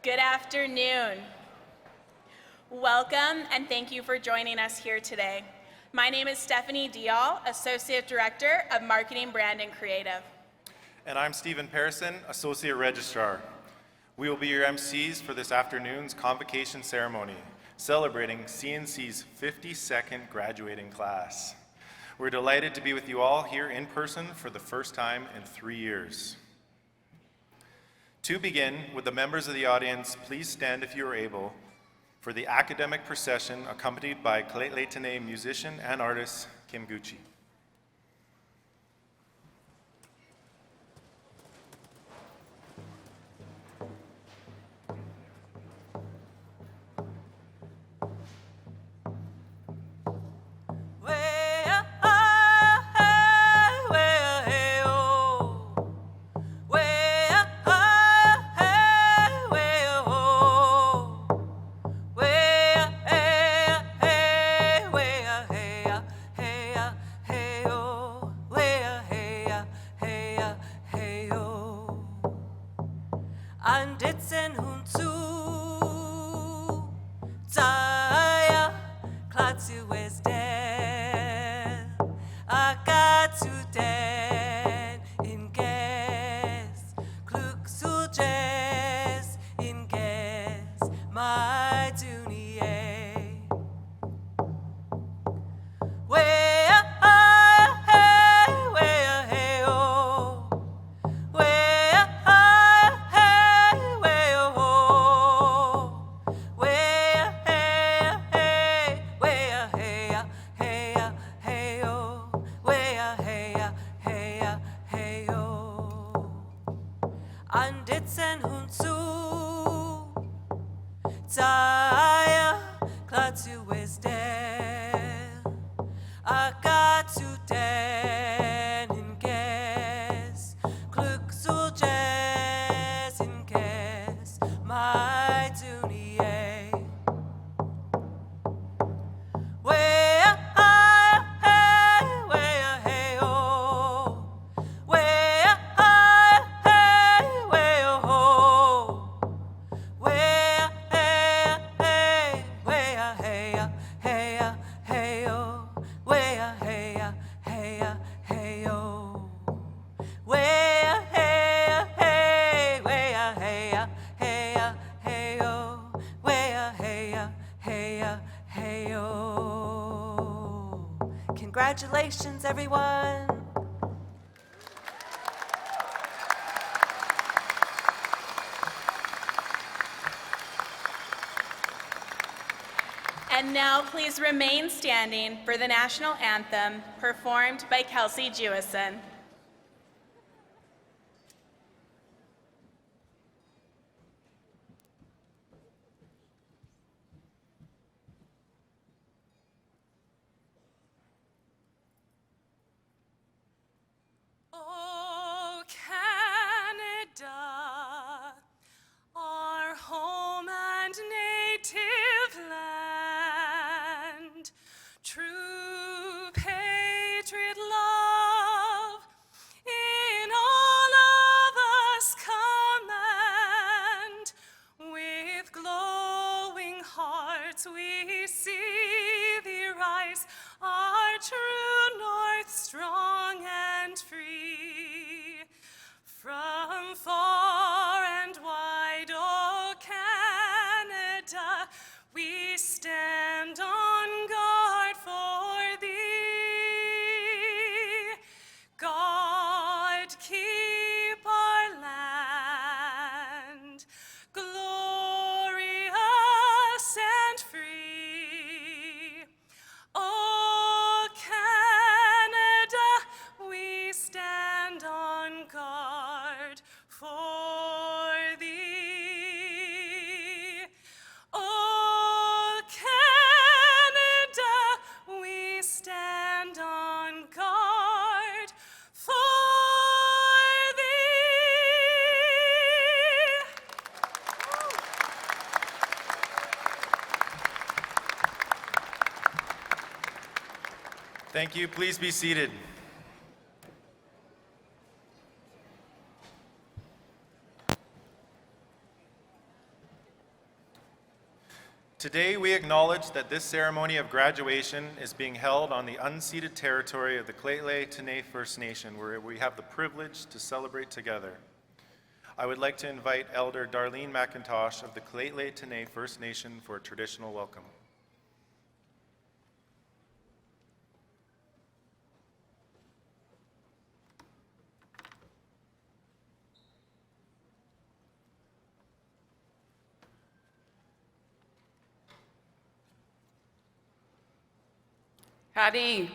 Good afternoon. Welcome and thank you for joining us here today. My name is Stephanie Dial, Associate Director of Marketing, Brand, and Creative. And I'm Stephen Parison, Associate Registrar. We will be your MCs for this afternoon's Convocation ceremony, celebrating CNC's 52nd graduating class. We're delighted to be with you all here in person for the first time in 3 years. To begin, would the members of the audience please stand if you are able for the academic procession accompanied by Caledonia musician and artist Kim Gucci. Congratulations, everyone. And now please remain standing for the national anthem performed by Kelsey Jewison. Thank you. Please be seated. Today, we acknowledge that this ceremony of graduation is being held on the unceded territory of the Caledonia First Nation, where we have the privilege to celebrate together. I would like to invite Elder Darlene McIntosh of the Caledonia First Nation for a traditional welcome. Howdy.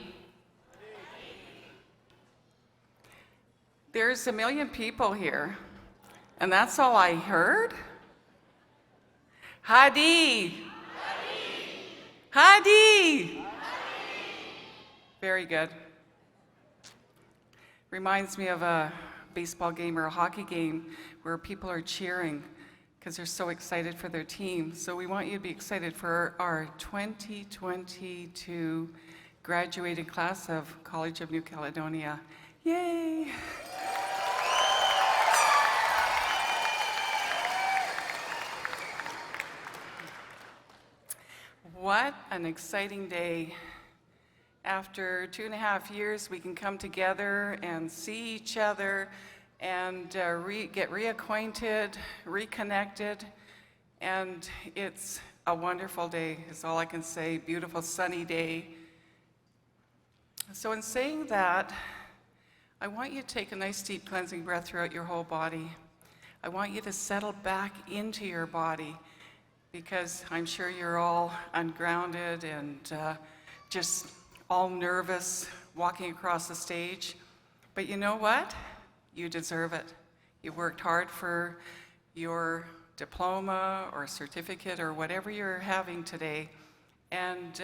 There's a million people here, and that's all I heard? Howdy. Howdy. Very good. Reminds me of a baseball game or a hockey game where people are cheering because they're so excited for their team. So we want you to be excited for our 2022 graduating class of College of New Caledonia. Yay! What an exciting day. After 2.5 years, we can come together and see each other and get reacquainted, reconnected, and it's a wonderful day, is all I can say. Beautiful sunny day. So in saying that, I want you to take a nice deep cleansing breath throughout your whole body. I want you to settle back into your body because I'm sure you're all ungrounded and just all nervous walking across the stage. But you know what? You deserve it. You worked hard for your diploma or certificate or whatever you're having today, and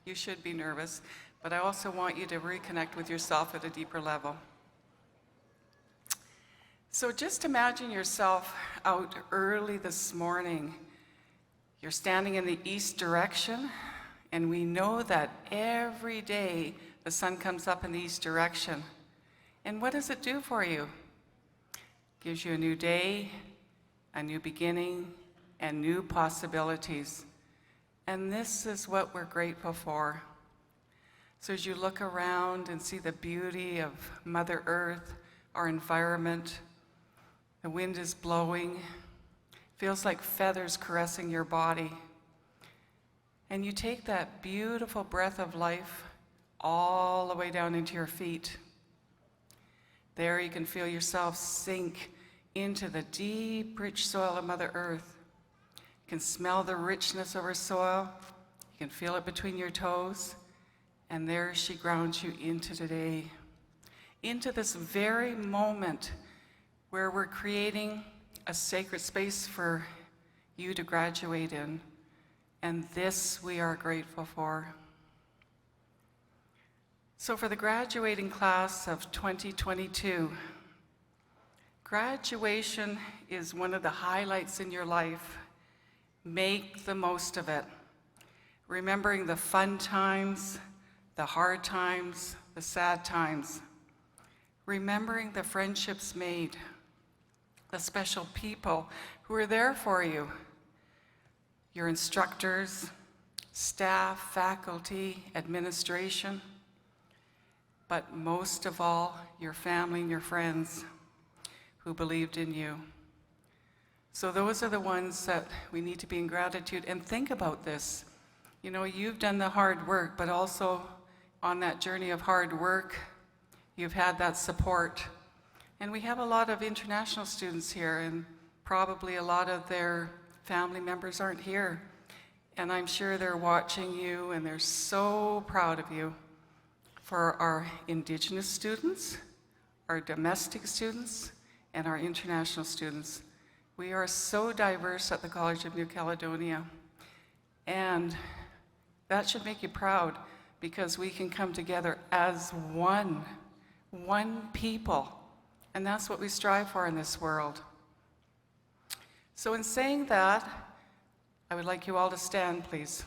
you should be nervous. But I also want you to reconnect with yourself at a deeper level. So just imagine yourself out early this morning. You're standing in the east direction, and we know that every day the sun comes up in the east direction. And what does it do for you? It gives you a new day, a new beginning, and new possibilities. And this is what we're grateful for. So as you look around and see the beauty of Mother Earth, our environment, the wind is blowing, feels like feathers caressing your body. And you take that beautiful breath of life all the way down into your feet. There you can feel yourself sink into the deep, rich soil of Mother Earth. You can smell the richness of her soil. You can feel it between your toes. And there she grounds you into today, into this very moment where we're creating a sacred space for you to graduate in. And this we are grateful for. So for the graduating class of 2022, graduation is one of the highlights in your life. Make the most of it. Remembering the fun times, the hard times, the sad times. Remembering the friendships made, the special people who are there for you, your instructors, staff, faculty, administration, but most of all, your family and your friends who believed in you. So those are the ones that we need to be in gratitude. And think about this. You know, you've done the hard work, but also on that journey of hard work, you've had that support. And we have a lot of international students here, and probably a lot of their family members aren't here. And I'm sure they're watching you, and they're so proud of you. For our Indigenous students, our domestic students, and our international students. We are so diverse at the College of New Caledonia. And that should make you proud, because we can come together as one people. And that's what we strive for in this world. So in saying that, I would like you all to stand, please.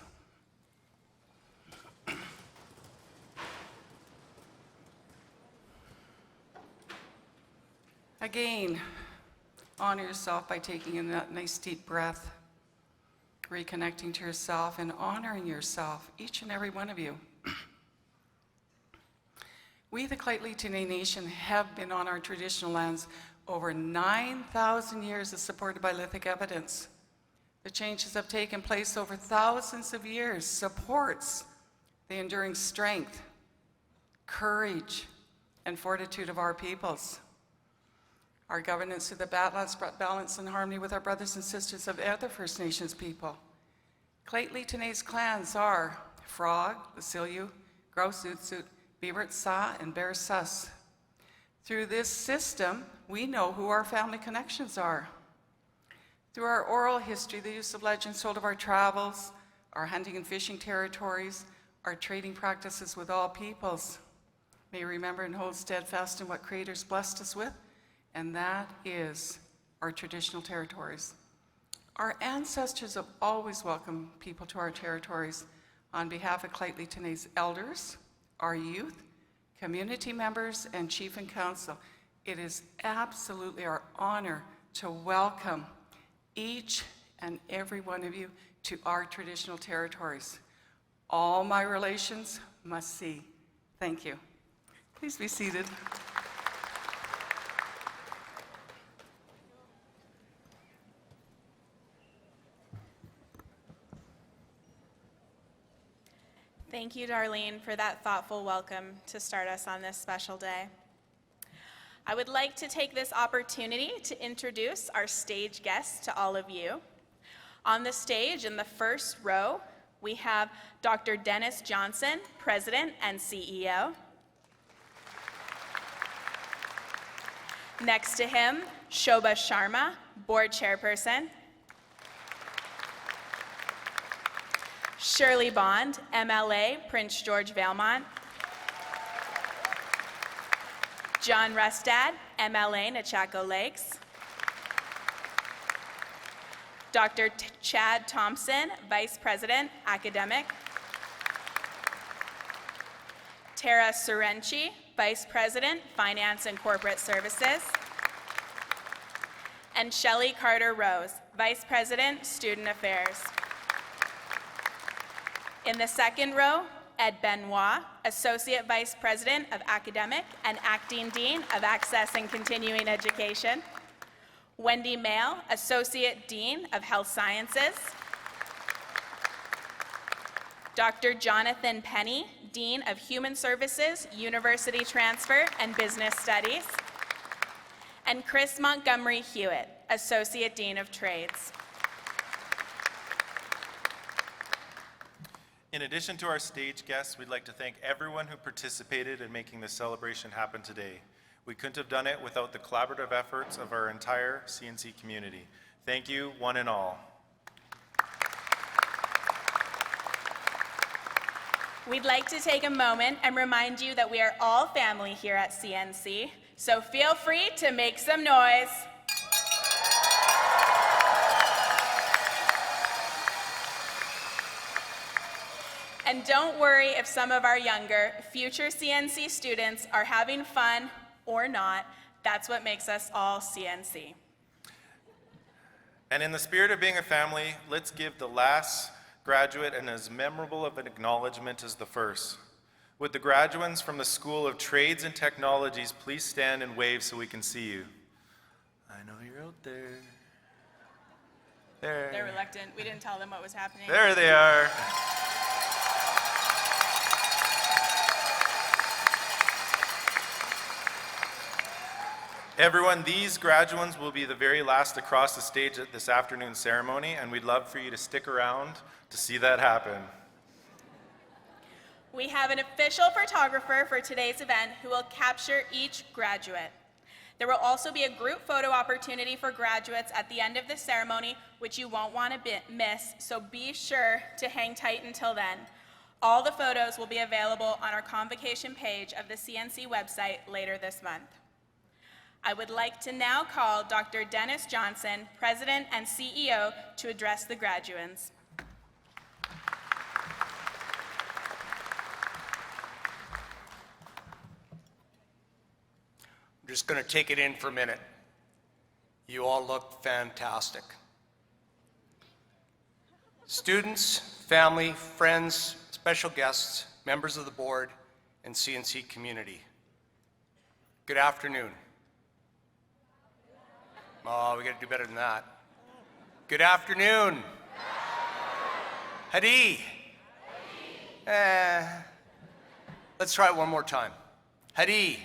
Again, honor yourself by taking in that nice deep breath. reconnecting to yourself and honoring yourself, each and every one of you. We, the Caledonia Nation, have been on our traditional lands over 9,000 years as supported by lithic evidence. The changes have taken place over thousands of years, supports the enduring strength, courage, and fortitude of our peoples. Our governance through the Badlands brought balance and harmony with our brothers and sisters of other First Nations people. Caledonia clans are Frog, the Silyu, Grouse Utsut, Beaver Sa, and Bear Sus. Through this system, we know who our family connections are. Through our oral history, the use of legends told of our travels, our hunting and fishing territories, our trading practices with all peoples, may remember and hold steadfast in what Creator's blessed us with, and that is our traditional territories. Our ancestors have always welcomed people to our territories. On behalf of Caledonia elders, our youth, community members, and chief and council, it is absolutely our honor to welcome each and every one of you to our traditional territories. All my relations must see. Thank you. Please be seated. Thank you, Darlene, for that thoughtful welcome to start us on this special day. I would like to take this opportunity to introduce our stage guests to all of you. On the stage in the first row, we have Dr. Dennis Johnson, President and CEO. Next to him, Shobha Sharma, Board Chairperson. Shirley Bond, MLA, Prince George Valemount. John Rustad, MLA, Nechako Lakes. Dr. Chad Thompson, Vice President, Academic. Tara Surenchi, Vice President, Finance and Corporate Services. And Shelley Carter-Rose, Vice President, Student Affairs. In the second row, Ed Benoit, Associate Vice President of Academic and Acting Dean of Access and Continuing Education. Wendy Mail, Associate Dean of Health Sciences. Dr. Jonathan Penny, Dean of Human Services, University Transfer and Business Studies. And Chris Montgomery Hewitt, Associate Dean of Trades. In addition to our stage guests, we'd like to thank everyone who participated in making this celebration happen today. We couldn't have done it without the collaborative efforts of our entire CNC community. Thank you, one and all. We'd like to take a moment and remind you that we are all family here at CNC, so feel free to make some noise. And don't worry if some of our younger, future CNC students are having fun or not. That's what makes us all CNC. And in the spirit of being a family, let's give the last graduate and as memorable of an acknowledgement as the first. Would the graduates from the School of Trades and Technologies please stand and wave so we can see you? I know you're out there. There. They're reluctant. We didn't tell them what was happening. There they are. Everyone, these graduates will be the very last across the stage at this afternoon's ceremony, and we'd love for you to stick around to see that happen. We have an official photographer for today's event who will capture each graduate. There will also be a group photo opportunity for graduates at the end of the ceremony, which you won't want to miss, so be sure to hang tight until then. All the photos will be available on our Convocation page of the CNC website later this month. I would like to now call Dr. Dennis Johnson, President and CEO, to address the graduates. I'm just going to take it in for a minute. You all look fantastic. students, family, friends, special guests, members of the board, and CNC community. Good afternoon. Oh, we gotta do better than that. Good afternoon. Hadi. Let's try it one more time. Hadi.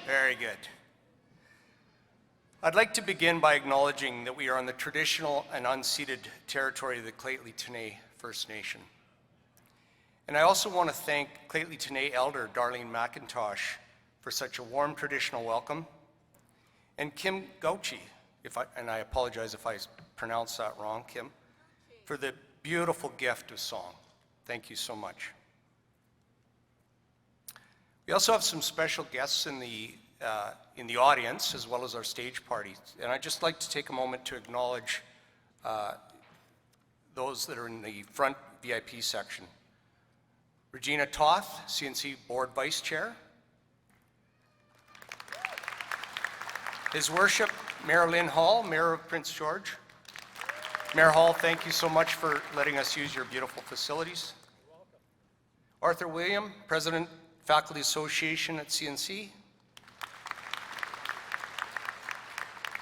Very good. I'd like to begin by acknowledging that we are on the traditional and unceded territory of the Caledonia First Nation. And I also want to thank Caledonia Elder Darlene McIntosh for such a warm traditional welcome, and Kim Gauchi, and I apologize if I pronounced that wrong, Kim, for the beautiful gift of song. Thank you so much. We also have some special guests in the audience, as well as our stage party. And I'd just like to take a moment to acknowledge those that are in the front VIP section. Regina Toth, CNC Board Vice Chair. His Worship, Mayor Lynn Hall, Mayor of Prince George. Mayor Hall, thank you so much for letting us use your beautiful facilities. Arthur William, President, Faculty Association at CNC.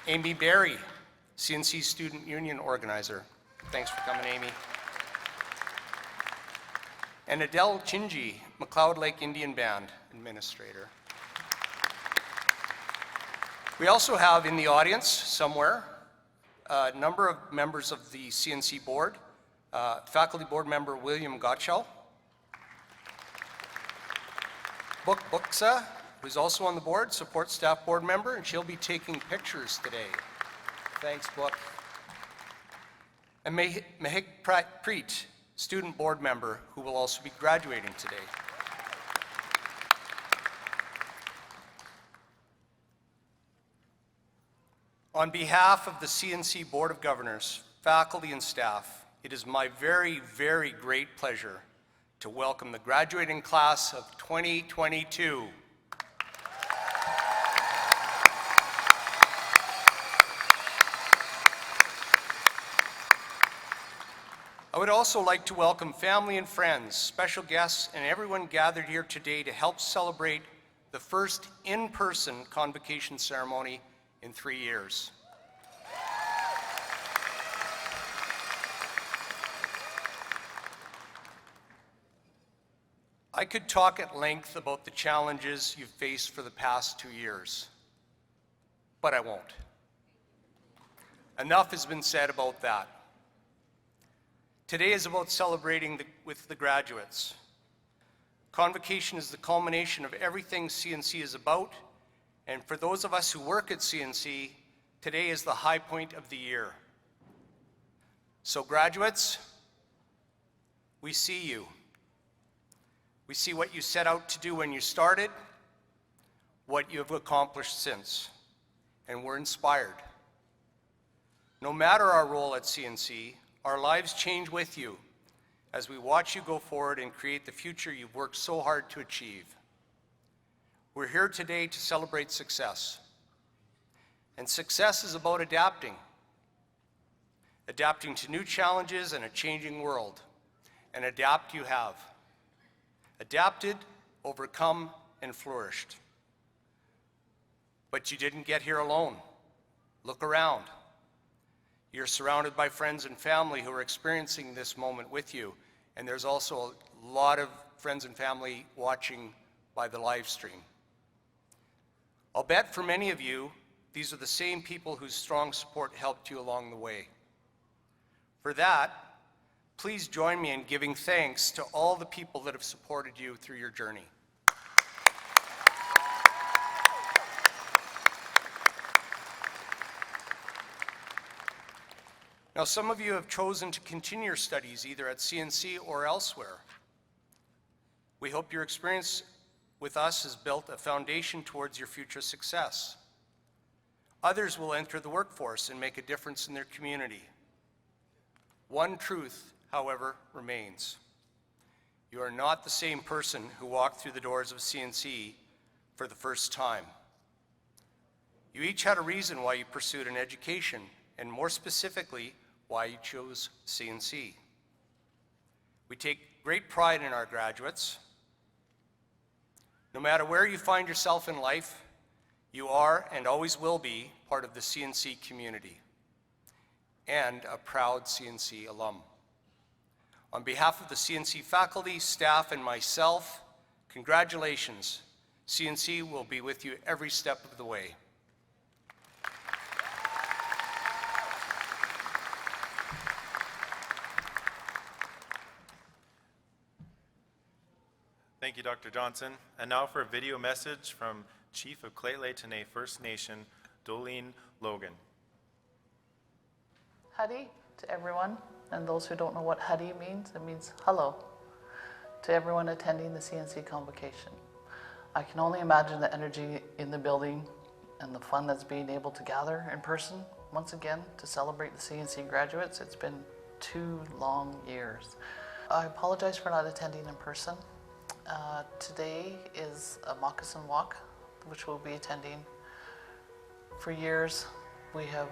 Amy Berry, CNC Student Union Organizer. Thanks for coming, Amy. And Adele Chinji, McLeod Lake Indian Band Administrator. We also have in the audience somewhere a number of members of the CNC board. Faculty board member William Gottschall. Book Buksa, who's also on the board, support staff board member, and she'll be taking pictures today. Thanks, Book. And Mehik Preet, student board member, who will also be graduating today. On behalf of the CNC Board of Governors, faculty, and staff, it is my very, very great pleasure to welcome the graduating class of 2022. I would also like to welcome family and friends, special guests, and everyone gathered here today to help celebrate the first in-person convocation ceremony in 3 years. I could talk at length about the challenges you've faced for the past 2 years, but I won't. Enough has been said about that. Today is about celebrating with the graduates. Convocation is the culmination of everything CNC is about, and for those of us who work at CNC, today is the high point of the year. So graduates, we see you. We see what you set out to do when you started, what you have accomplished since, and we're inspired. No matter our role at CNC, our lives change with you as we watch you go forward and create the future you've worked so hard to achieve. We're here today to celebrate success. And success is about adapting. Adapting to new challenges and a changing world. And adapt you have. Adapted, overcome, and flourished. But you didn't get here alone. Look around. You're surrounded by friends and family who are experiencing this moment with you. And there's also a lot of friends and family watching by the live stream. I'll bet for many of you, these are the same people whose strong support helped you along the way. For that, please join me in giving thanks to all the people that have supported you through your journey. Now, some of you have chosen to continue your studies either at CNC or elsewhere. We hope your experience with us has built a foundation towards your future success. Others will enter the workforce and make a difference in their community. One truth, however, remains. You are not the same person who walked through the doors of CNC for the first time. You each had a reason why you pursued an education, and more specifically, why you chose CNC. We take great pride in our graduates. No matter where you find yourself in life, you are and always will be part of the CNC community and a proud CNC alum. On behalf of the CNC faculty, staff, and myself, congratulations. CNC will be with you every step of the way. Thank you, Dr. Johnson. And now for a video message from Chief of Caledonia First Nation, Dolene Logan. Huddy to everyone, and those who don't know what Huddy means, it means hello to everyone attending the CNC Convocation. I can only imagine the energy in the building and the fun that's being able to gather in person once again to celebrate the CNC graduates. It's been 2 long years. I apologize for not attending in person. Today is a moccasin walk, which we'll be attending. For years, we have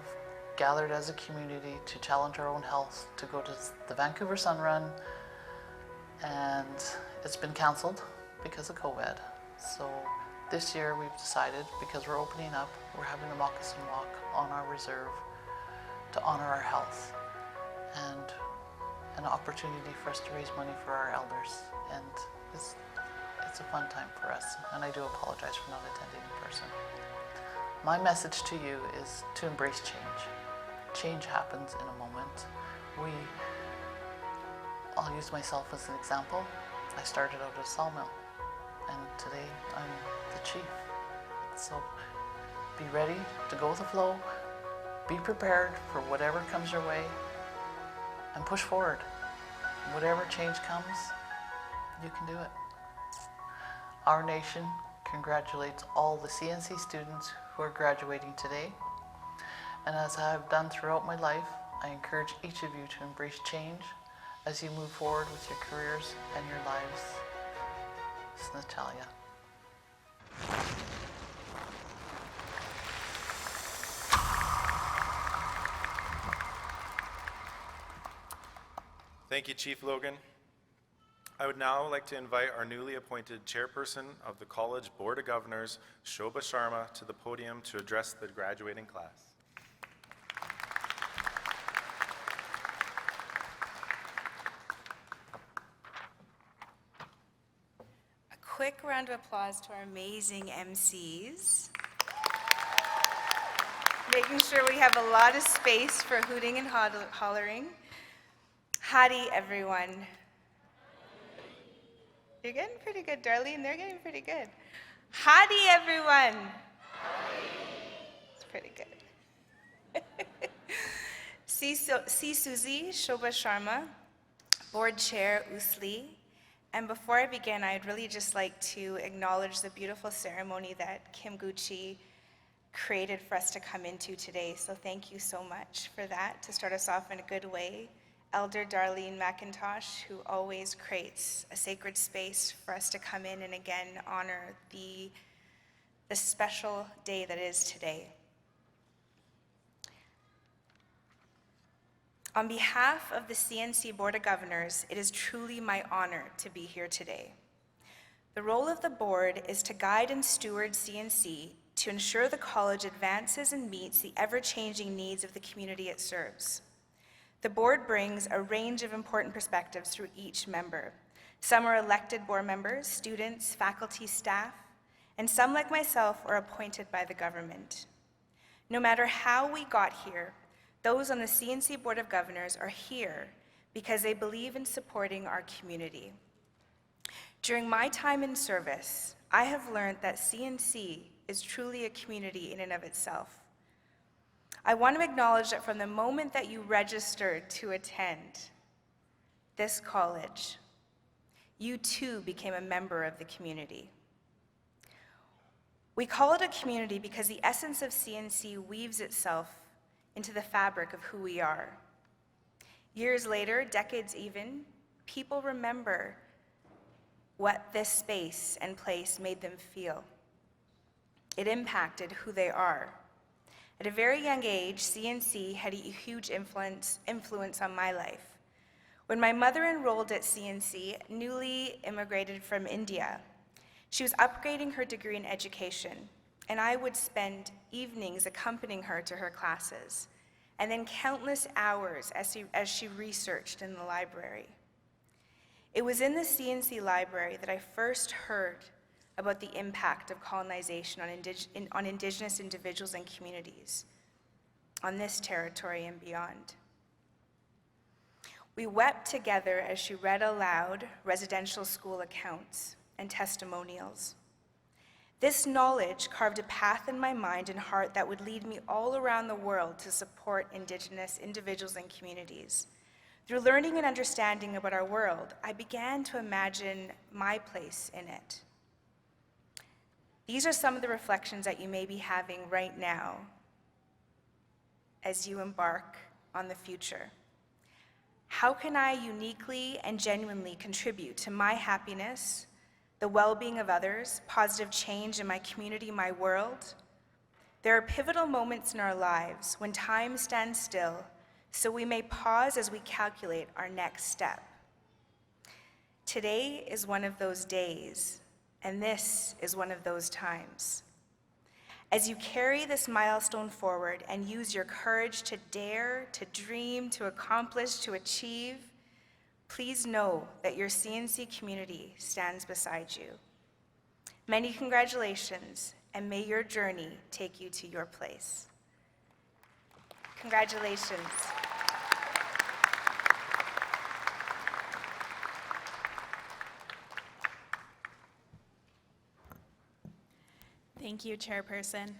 gathered as a community to challenge our own health, to go to the Vancouver Sun Run, and it's been canceled because of COVID. So this year we've decided, because we're opening up, we're having a moccasin walk on our reserve to honor our health and an opportunity for us to raise money for our elders. And it's a fun time for us, and I do apologize for not attending in person. My message to you is to embrace change. Change happens in a moment. I'll use myself as an example. I started out at a sawmill, and today I'm the chief. So be ready to go with the flow, be prepared for whatever comes your way, and push forward. Whatever change comes, you can do it. Our nation congratulates all the CNC students who are graduating today. And as I have done throughout my life, I encourage each of you to embrace change as you move forward with your careers and your lives. This is Natalia. Thank you, Chief Logan. I would now like to invite our newly appointed chairperson of the College Board of Governors, Shobha Sharma, to the podium to address the graduating class. A quick round of applause to our amazing MCs. Making sure we have a lot of space for hooting and hollering. Howdy, everyone. You're getting pretty good, Darlene. They're getting pretty good. Howdy, everyone. Howdy. It's pretty good. C. Susie Shobha Sharma, Board Chair Usli. And before I begin, I'd really just like to acknowledge the beautiful ceremony that Kim Gucci created for us to come into today. So thank you so much for that, to start us off in a good way. Elder Darlene McIntosh, who always creates a sacred space for us to come in and again honor the special day that is today. On behalf of the CNC Board of Governors, it is truly my honor to be here today. The role of the board is to guide and steward CNC to ensure the college advances and meets the ever-changing needs of the community it serves. The board brings a range of important perspectives through each member. Some are elected board members, students, faculty, staff, and some, like myself, are appointed by the government. No matter how we got here, those on the CNC Board of Governors are here because they believe in supporting our community. During my time in service, I have learned that CNC is truly a community in and of itself. I want to acknowledge that from the moment that you registered to attend this college, you too became a member of the community. We call it a community because the essence of CNC weaves itself into the fabric of who we are. Years later, decades even, people remember what this space and place made them feel. It impacted who they are. At a very young age, CNC had a huge influence on my life. When my mother enrolled at CNC, newly immigrated from India, she was upgrading her degree in education, and I would spend evenings accompanying her to her classes, and then countless hours as she researched in the library. It was in the CNC library that I first heard about the impact of colonization on Indigenous individuals and communities on this territory and beyond. We wept together as she read aloud residential school accounts and testimonials. This knowledge carved a path in my mind and heart that would lead me all around the world to support Indigenous individuals and communities. Through learning and understanding about our world, I began to imagine my place in it. These are some of the reflections that you may be having right now as you embark on the future. How can I uniquely and genuinely contribute to my happiness, the well-being of others, positive change in my community, my world? There are pivotal moments in our lives when time stands still, so we may pause as we calculate our next step. Today is one of those days, and this is one of those times. As you carry this milestone forward and use your courage to dare, to dream, to accomplish, to achieve, please know that your CNC community stands beside you. Many congratulations, and may your journey take you to your place. Congratulations. Thank you, Chairperson.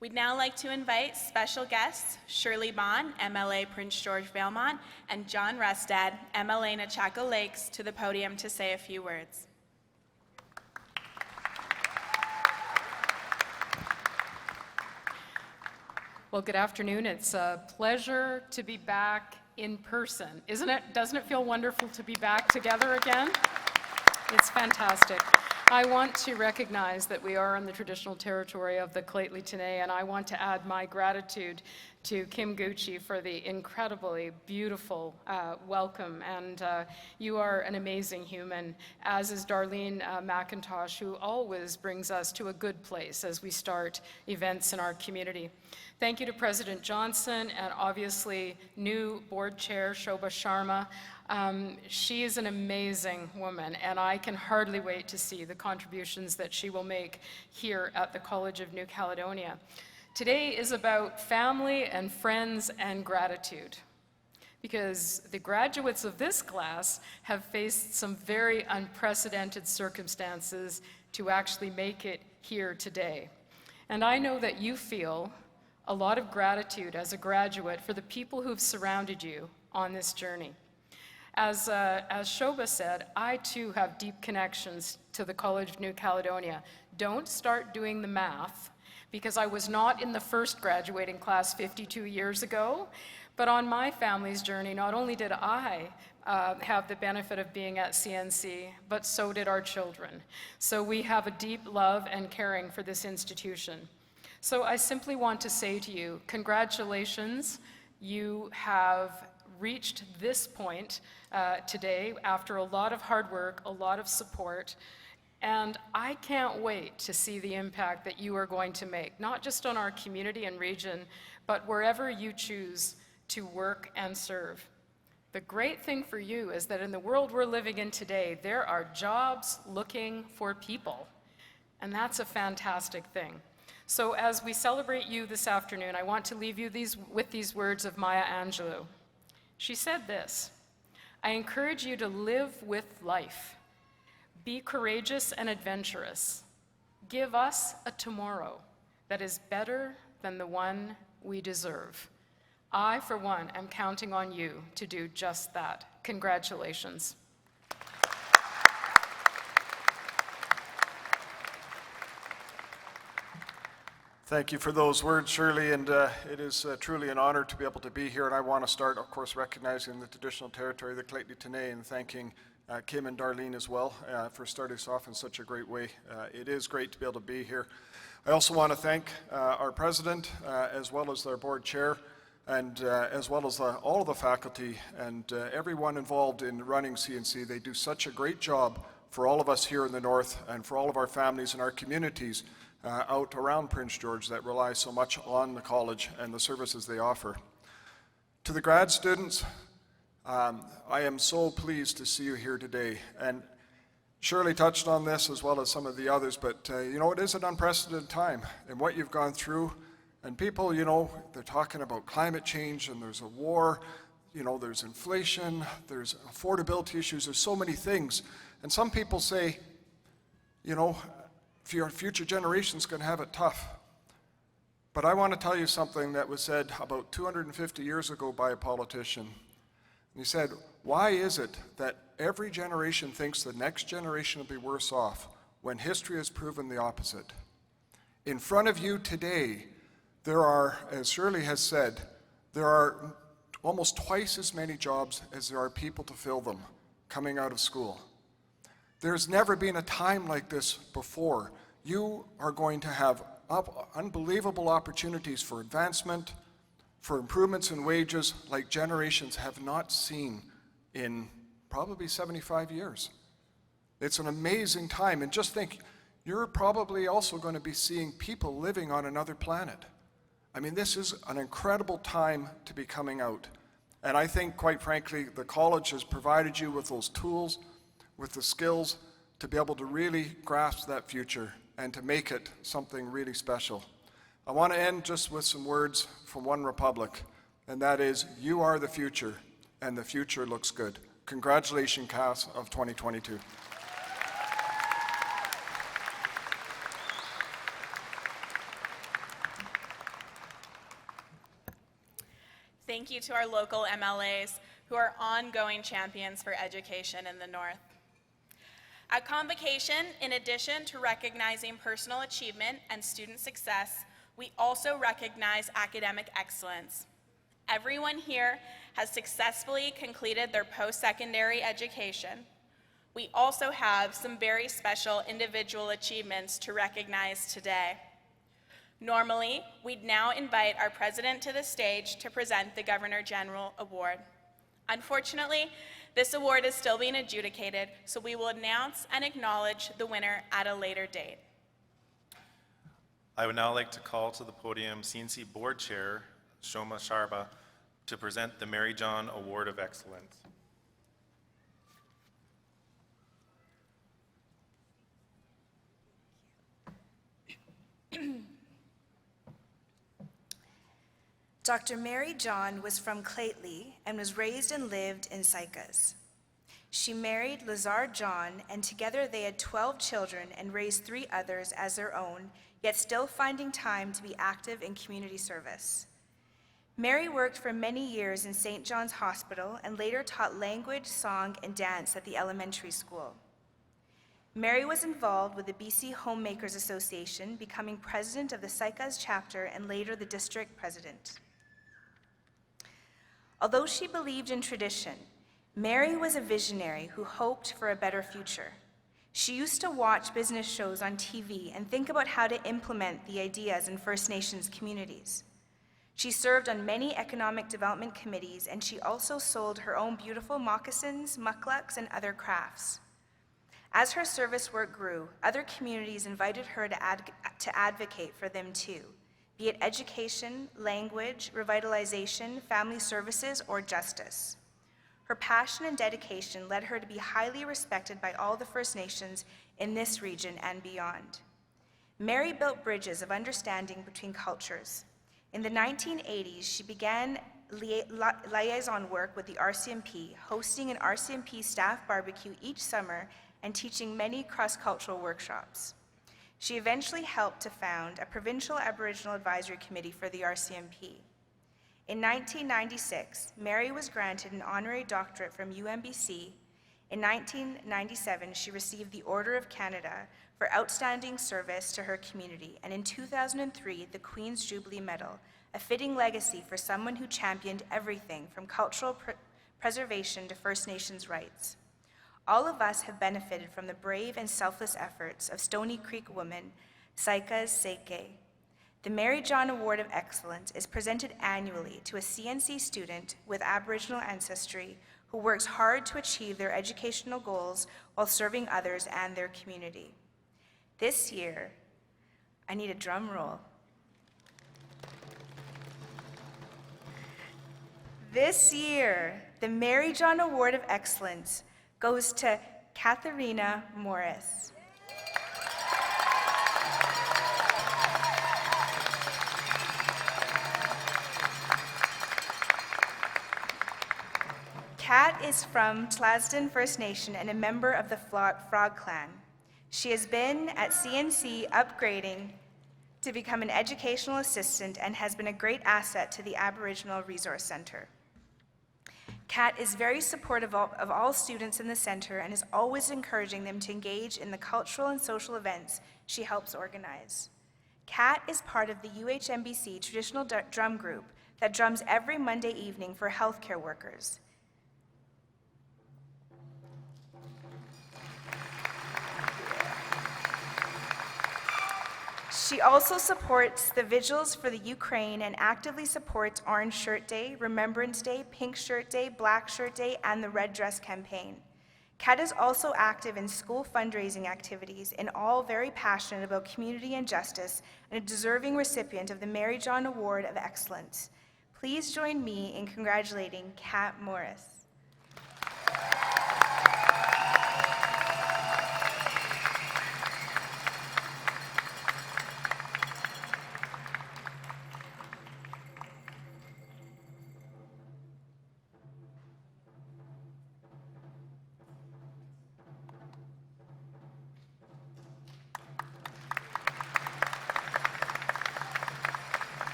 We'd now like to invite special guests Shirley Bond, MLA Prince George Valemount, and John Rustad, MLA Nechako Lakes, to the podium to say a few words. Well, good afternoon. It's a pleasure to be back in person, isn't it? Doesn't it feel wonderful to be back together again? It's fantastic. I want to recognize that we are in the traditional territory of the Caledonia, and I want to add my gratitude to Kim Gucci for the incredibly beautiful welcome. And you are an amazing human, as is Darlene McIntosh, who always brings us to a good place as we start events in our community. Thank you to President Johnson and obviously new board chair Shobha Sharma. She is an amazing woman, and I can hardly wait to see the contributions that she will make here at the College of New Caledonia. Today is about family and friends and gratitude, because the graduates of this class have faced some very unprecedented circumstances to actually make it here today. And I know that you feel a lot of gratitude as a graduate for the people who've surrounded you on this journey. As Shobha said, I too have deep connections to the College of New Caledonia. Don't start doing the math, because I was not in the first graduating class 52 years ago, but on my family's journey, not only did I have the benefit of being at CNC, but so did our children. So we have a deep love and caring for this institution. So I simply want to say to you, congratulations. You have reached this point today after a lot of hard work, a lot of support, and I can't wait to see the impact that you are going to make, not just on our community and region, but wherever you choose to work and serve. The great thing for you is that in the world we're living in today, there are jobs looking for people, and that's a fantastic thing. So as we celebrate you this afternoon, I want to leave you with these words of Maya Angelou. She said this: I encourage you to live with life. Be courageous and adventurous. Give us a tomorrow that is better than the one we deserve. I, for one, am counting on you to do just that. Congratulations. Thank you for those words, Shirley, and it is truly an honor to be able to be here. And I want to start, of course, recognizing the traditional territory of the Caledonia and thanking Kim and Darlene as well for starting us off in such a great way. It is great to be able to be here. I also want to thank our president as well as our board chair and as well as all of the faculty and everyone involved in running CNC. They do such a great job for all of us here in the north and for all of our families and our communities out around Prince George that rely so much on the college and the services they offer. To the grad students, I am so pleased to see you here today. And Shirley touched on this as well as some of the others, but you know, it is an unprecedented time in what you've gone through. And people, you know, they're talking about climate change and there's a war, you know, there's inflation, there's affordability issues, there's so many things. And some people say, you know, your future generation's going to have it tough. But I want to tell you something that was said about 250 years ago by a politician. And he said, why is it that every generation thinks the next generation will be worse off when history has proven the opposite? In front of you today, there are, as Shirley has said, there are almost twice as many jobs as there are people to fill them coming out of school. There's never been a time like this before. You are going to have unbelievable opportunities for advancement, for improvements in wages like generations have not seen in probably 75 years. It's an amazing time, and just think, you're probably also going to be seeing people living on another planet. I mean, this is an incredible time to be coming out. And I think, quite frankly, the college has provided you with those tools, with the skills to be able to really grasp that future and to make it something really special. I want to end just with some words from One Republic, and that is, you are the future, and the future looks good. Congratulations, class of 2022. Thank you to our local MLAs who are ongoing champions for education in the North. At Convocation, in addition to recognizing personal achievement and student success, we also recognize academic excellence. Everyone here has successfully completed their post-secondary education. We also have some very special individual achievements to recognize today. Normally, we'd now invite our president to the stage to present the Governor General Award. Unfortunately, this award is still being adjudicated, so we will announce and acknowledge the winner at a later date. I would now like to call to the podium CNC Board Chair, Shoma Sharba, to present the Mary John Award of Excellence. Dr. Mary John was from Claytley and was raised and lived in Sycas. She married Lazar John, and together they had 12 children and raised 3 others as their own, yet still finding time to be active in community service. Mary worked for many years in St. John's Hospital and later taught language, song, and dance at the elementary school. Mary was involved with the BC Homemakers Association, becoming president of the Sycas chapter and later the district president. Although she believed in tradition, Mary was a visionary who hoped for a better future. She used to watch business shows on TV and think about how to implement the ideas in First Nations communities. She served on many economic development committees, and she also sold her own beautiful moccasins, mucklucks, and other crafts. As her service work grew, other communities invited her to advocate for them too, be it education, language, revitalization, family services, or justice. Her passion and dedication led her to be highly respected by all the First Nations in this region and beyond. Mary built bridges of understanding between cultures. In the 1980s, she began liaison work with the RCMP, hosting an RCMP staff barbecue each summer and teaching many cross-cultural workshops. She eventually helped to found a provincial Aboriginal advisory committee for the RCMP. In 1996, Mary was granted an honorary doctorate from UMBC. In 1997, she received the Order of Canada for outstanding service to her community, and in 2003, the Queen's Jubilee Medal, a fitting legacy for someone who championed everything from cultural preservation to First Nations rights. All of us have benefited from the brave and selfless efforts of Stony Creek woman, Saika Seke. The Mary John Award of Excellence is presented annually to a CNC student with Aboriginal ancestry who works hard to achieve their educational goals while serving others and their community. This year, I need a drum roll. This year, the Mary John Award of Excellence goes to Katharina Morris. Kat is from Tlasden First Nation and a member of the Frog Clan. She has been at CNC upgrading to become an educational assistant and has been a great asset to the Aboriginal Resource Center. Kat is very supportive of all students in the center and is always encouraging them to engage in the cultural and social events she helps organize. Kat is part of the UHMBC traditional drum group that drums every Monday evening for healthcare workers. She also supports the vigils for the Ukraine and actively supports Orange Shirt Day, Remembrance Day, Pink Shirt Day, Black Shirt Day, and the Red Dress campaign. Kat is also active in school fundraising activities and all very passionate about community and justice and a deserving recipient of the Mary John Award of Excellence. Please join me in congratulating Kat Morris.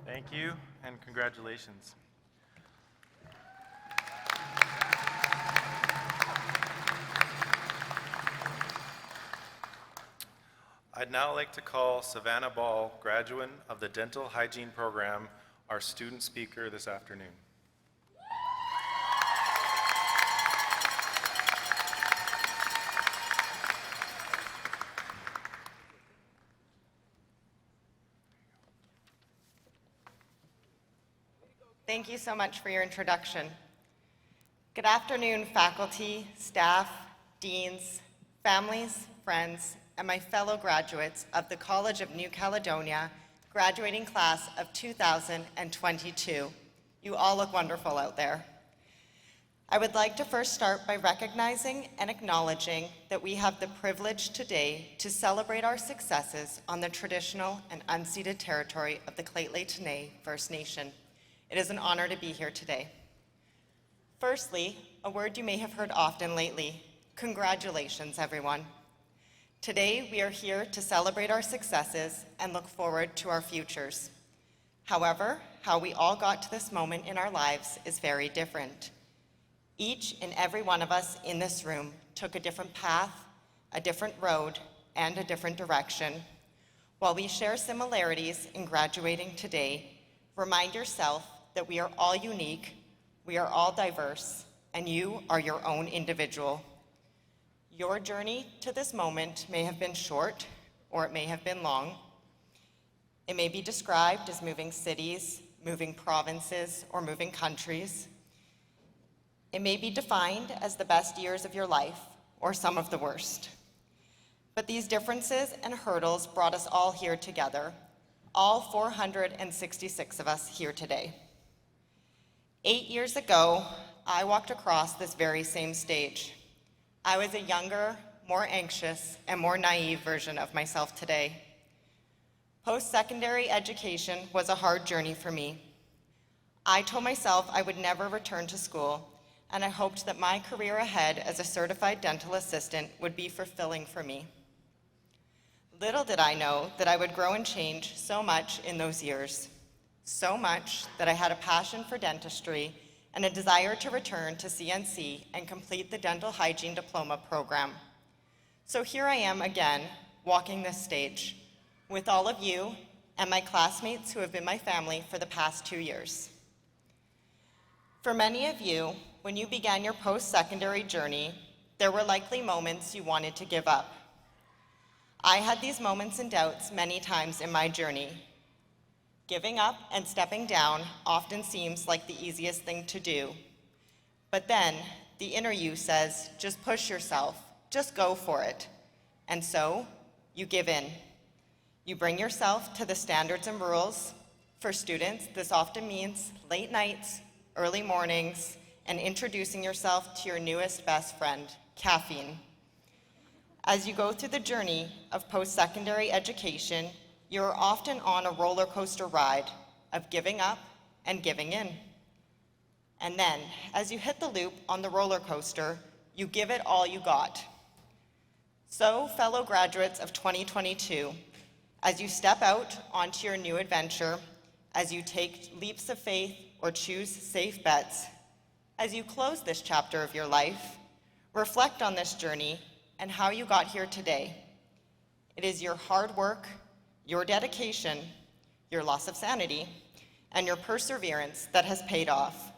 Thank you, and congratulations. I'd now like to call Savannah Ball, graduate of the Dental Hygiene Program, our student speaker this afternoon. Thank you so much for your introduction. Good afternoon, faculty, staff, deans, families, friends, and my fellow graduates of the College of New Caledonia, graduating class of 2022. You all look wonderful out there. I would like to first start by recognizing and acknowledging that we have the privilege today to celebrate our successes on the traditional and unceded territory of the Caledonia First Nation. It is an honor to be here today. Firstly, a word you may have heard often lately, congratulations, everyone. Today, we are here to celebrate our successes and look forward to our futures. However, how we all got to this moment in our lives is very different. Each and every one of us in this room took a different path, a different road, and a different direction. While we share similarities in graduating today, remind yourself that we are all unique, we are all diverse, and you are your own individual. Your journey to this moment may have been short, or it may have been long. It may be described as moving cities, moving provinces, or moving countries. It may be defined as the best years of your life, or some of the worst. But these differences and hurdles brought us all here together, all 466 of us here today. 8 years ago, I walked across this very same stage. I was a younger, more anxious, and more naive version of myself today. Post-secondary education was a hard journey for me. I told myself I would never return to school, and I hoped that my career ahead as a certified dental assistant would be fulfilling for me. Little did I know that I would grow and change so much in those years. So much that I had a passion for dentistry and a desire to return to CNC and complete the Dental Hygiene Diploma program. So here I am again, walking this stage, with all of you and my classmates who have been my family for the past 2 years. For many of you, when you began your post-secondary journey, there were likely moments you wanted to give up. I had these moments and doubts many times in my journey. Giving up and stepping down often seems like the easiest thing to do. But then, the inner you says, just push yourself, just go for it. And so, you give in. You bring yourself to the standards and rules. For students, this often means late nights, early mornings, and introducing yourself to your newest best friend, caffeine. As you go through the journey of post-secondary education, you're often on a roller coaster ride of giving up and giving in. And then, as you hit the loop on the roller coaster, you give it all you got. So, fellow graduates of 2022, as you step out onto your new adventure, as you take leaps of faith or choose safe bets, as you close this chapter of your life, reflect on this journey and how you got here today. It is your hard work, your dedication, your loss of sanity, and your perseverance that has paid off.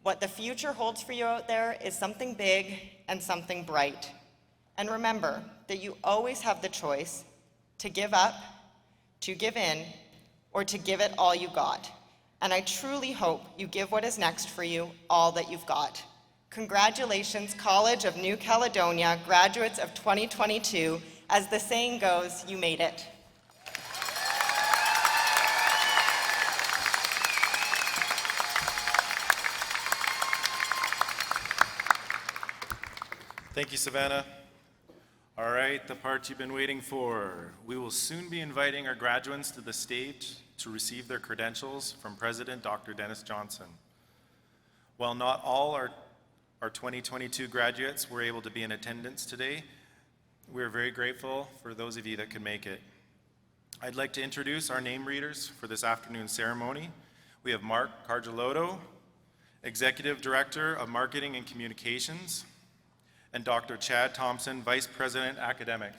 What the future holds for you out there is something big and something bright. And remember that you always have the choice to give up, to give in, or to give it all you got. And I truly hope you give what is next for you all that you've got. Congratulations, College of New Caledonia, graduates of 2022. As the saying goes, you made it. Thank you, Savannah. All right, the part you've been waiting for. We will soon be inviting our graduates to the stage to receive their credentials from President Dr. Dennis Johnson. While not all our 2022 graduates were able to be in attendance today, we are very grateful for those of you that could make it. I'd like to introduce our name readers for this afternoon's ceremony. We have Mark Cargelotto, Executive Director of Marketing and Communications, and Dr. Chad Thompson, Vice President Academic.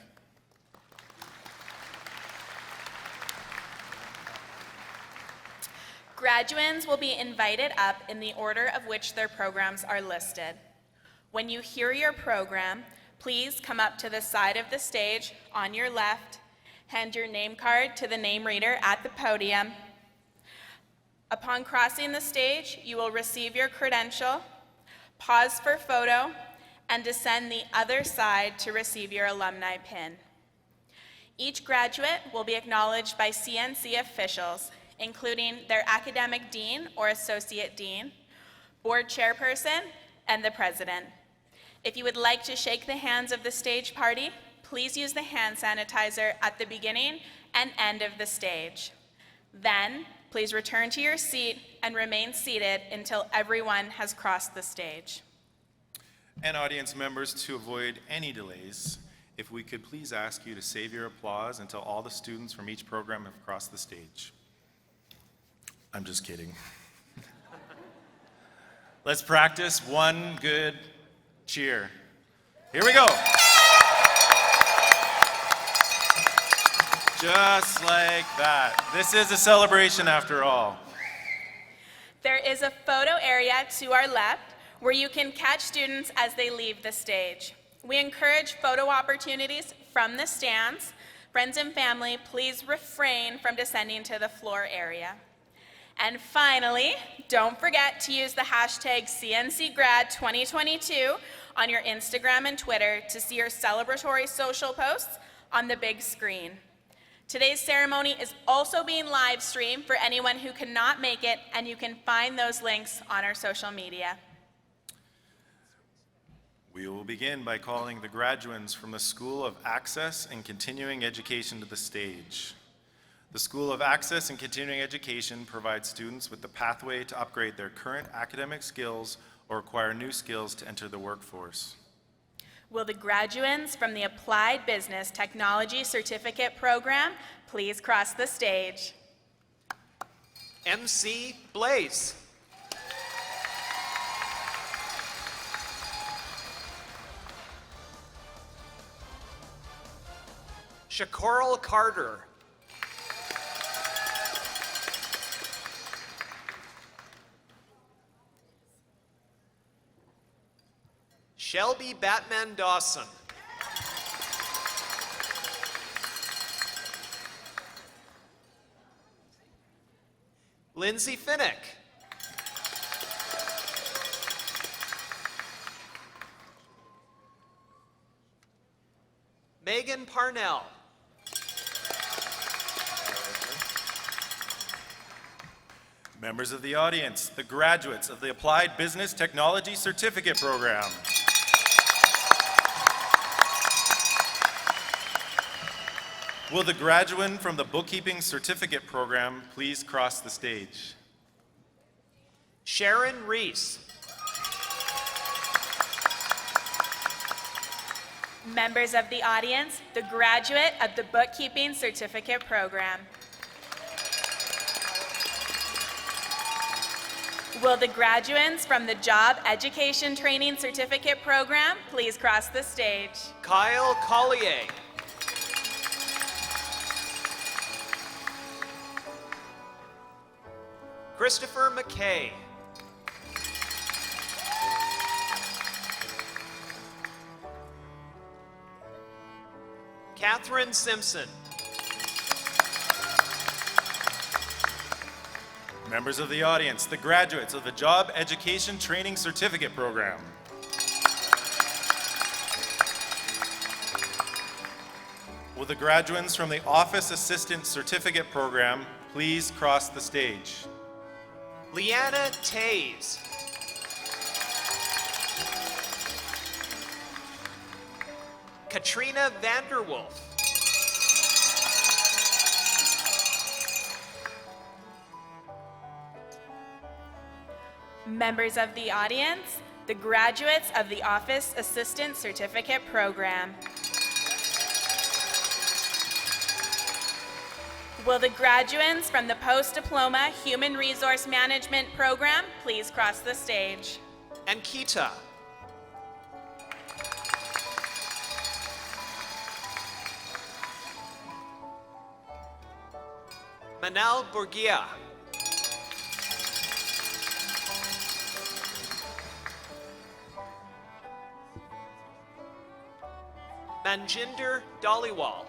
Graduands will be invited up in the order of which their programs are listed. When you hear your program, please come up to the side of the stage on your left, hand your name card to the name reader at the podium. Upon crossing the stage, you will receive your credential, pause for photo, and descend the other side to receive your alumni pin. Each graduate will be acknowledged by CNC officials, including their academic dean or associate dean, board chairperson, and the president. If you would like to shake the hands of the stage party, please use the hand sanitizer at the beginning and end of the stage. Then, please return to your seat and remain seated until everyone has crossed the stage. And audience members, to avoid any delays, if we could please ask you to save your applause until all the students from each program have crossed the stage. I'm just kidding. Let's practice one good cheer. Here we go. Just like that. This is a celebration after all. There is a photo area to our left where you can catch students as they leave the stage. We encourage photo opportunities from the stands. Friends and family, please refrain from descending to the floor area. And finally, don't forget to use the hashtag CNCGrad2022 on your Instagram and Twitter to see your celebratory social posts on the big screen. Today's ceremony is also being live streamed for anyone who cannot make it, and you can find those links on our social media. We will begin by calling the graduands from the School of Access and Continuing Education to the stage. The School of Access and Continuing Education provides students with the pathway to upgrade their current academic skills or acquire new skills to enter the workforce. Will the graduands from the Applied Business Technology Certificate Program please cross the stage? MC Blaze. Shakoral Carter. Shelby Batman Dawson. Lindsay Finnick. Megan Parnell. Members of the audience, the graduates of the Applied Business Technology Certificate Program. Will the graduate from the Bookkeeping Certificate Program please cross the stage? Sharon Reese. Members of the audience, the graduate of the Bookkeeping Certificate Program. Will the graduates from the Job Education Training Certificate Program please cross the stage? Kyle Collier. Christopher McKay. Catherine Simpson. Members of the audience, the graduates of the Job Education Training Certificate Program. Will the graduates from the Office Assistant Certificate Program please cross the stage? Leanna Tays. Katrina Vanderwolf. Members of the audience, the graduates of the Office Assistant Certificate Program. Will the graduates from the Post-Diploma Human Resource Management Program please cross the stage? Ankita. Manal Burgia. Manjinder Dhaliwal.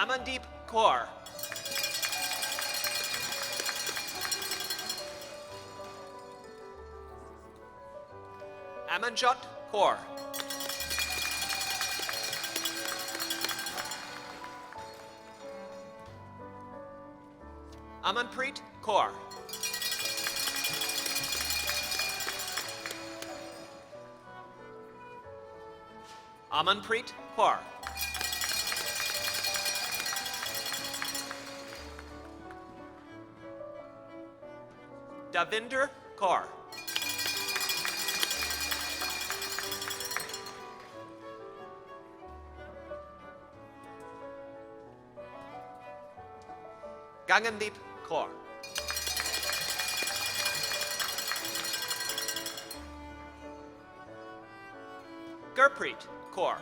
Amandeep Kaur. Amanjot Kaur. Amanpreet Kaur. Amanpreet Kaur. Davinder Kaur. Gagandeep Kaur. Gurpreet Kaur.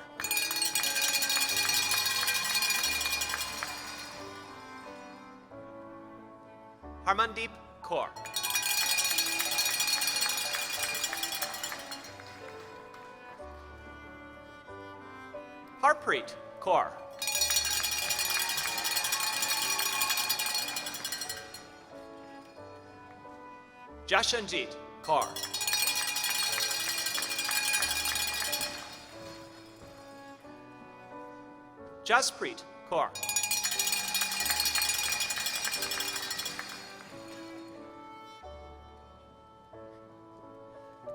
Harmandeep Kaur. Harpreet Kaur. Jashanjit Kaur. Jaspreet Kaur.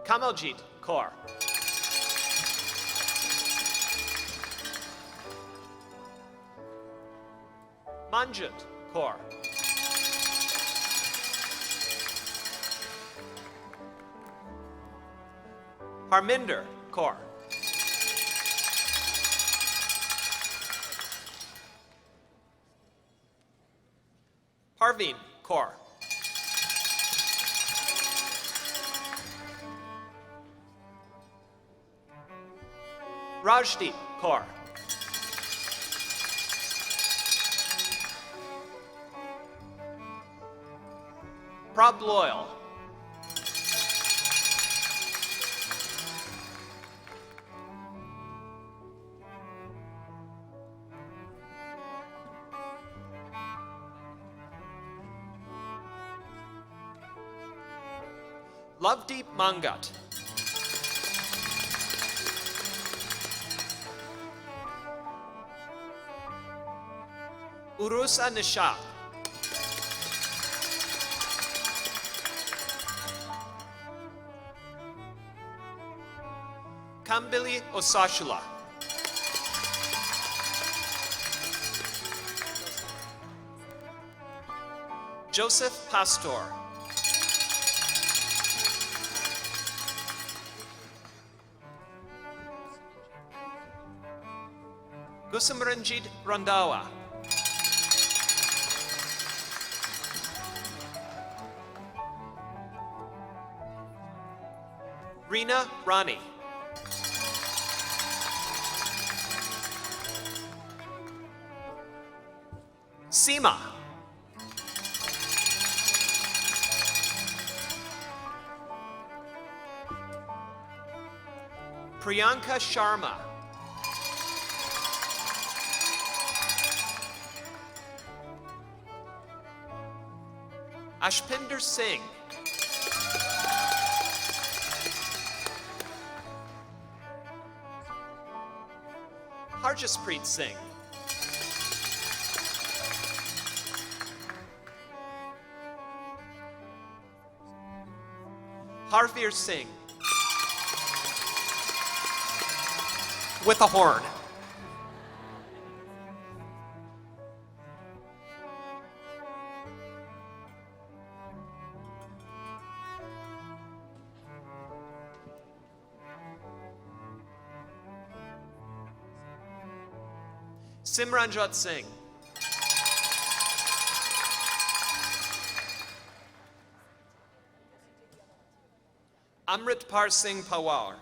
Kamaljit Kaur. Manjit Kaur. Harminder Kaur. Harveen Kaur. Rajdeep Kaur. Prab Loyal. Lovedeep Mangat. Urusa Nishak. Kambili Osashula. Joseph Pastor. Gusamranjit Randawa. Rina Rani. Seema. Priyanka Sharma. Ashpinder Singh. Harjaspreet Singh. Harveer Singh. With a horn. Simranjot Singh. Amritpar Singh Pawar.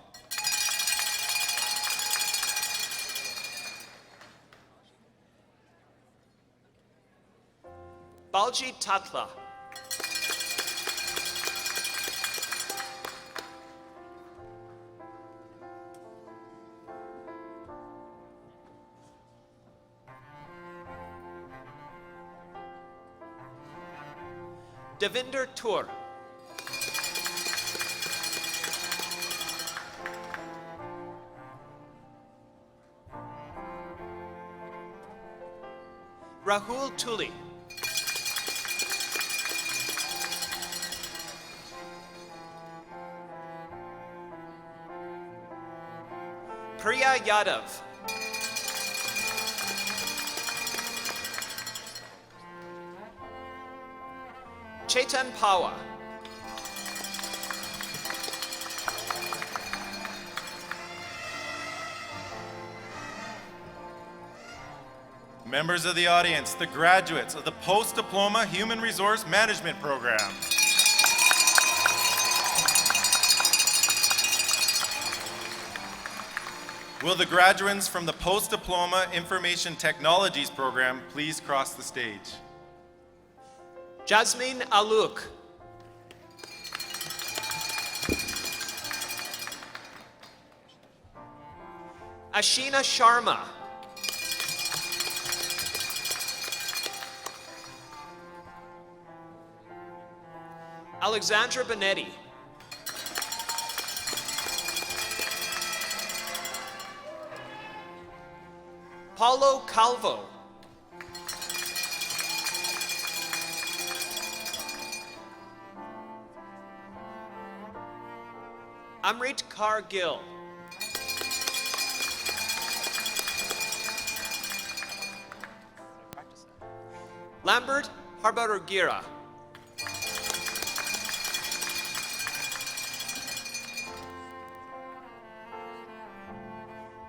Baljit Tatla. Devinder Tour. Rahul Tuli. Priya Yadav. Chetan Pawa. Members of the audience, the graduates of the Post-Diploma Human Resource Management Program. Will the graduates from the Post-Diploma Information Technologies Program please cross the stage? Jasmine Aluk. Ashina Sharma. Alexandra Benetti. Paulo Calvo. Amrit Kaur Gill. Lambert Harbarugira.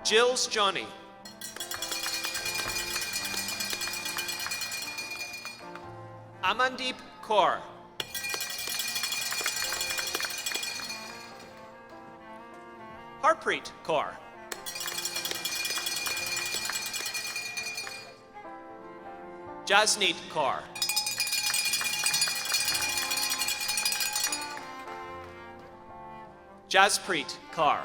Jills Johnny. Amandeep Kaur. Harpreet Kaur. Jasneet Kaur. Jaspreet Kaur.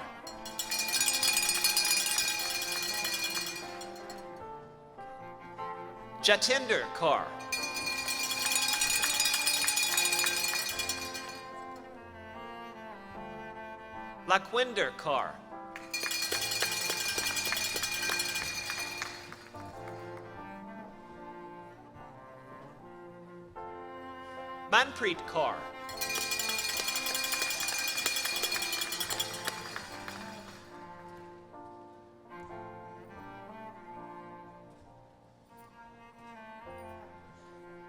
Jatinder Kaur. Lakwinder Kaur. Manpreet Kaur.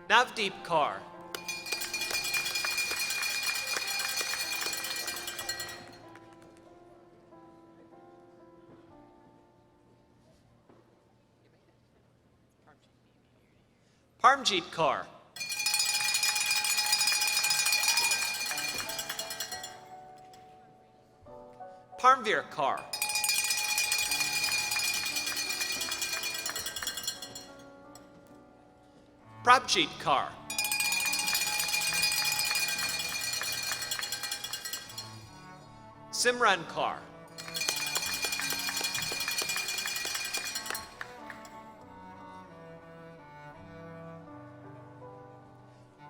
Navdeep Kaur. Parmjeet Kaur. Parmveer Kaur. Prabjeet Kaur. Simran Kaur.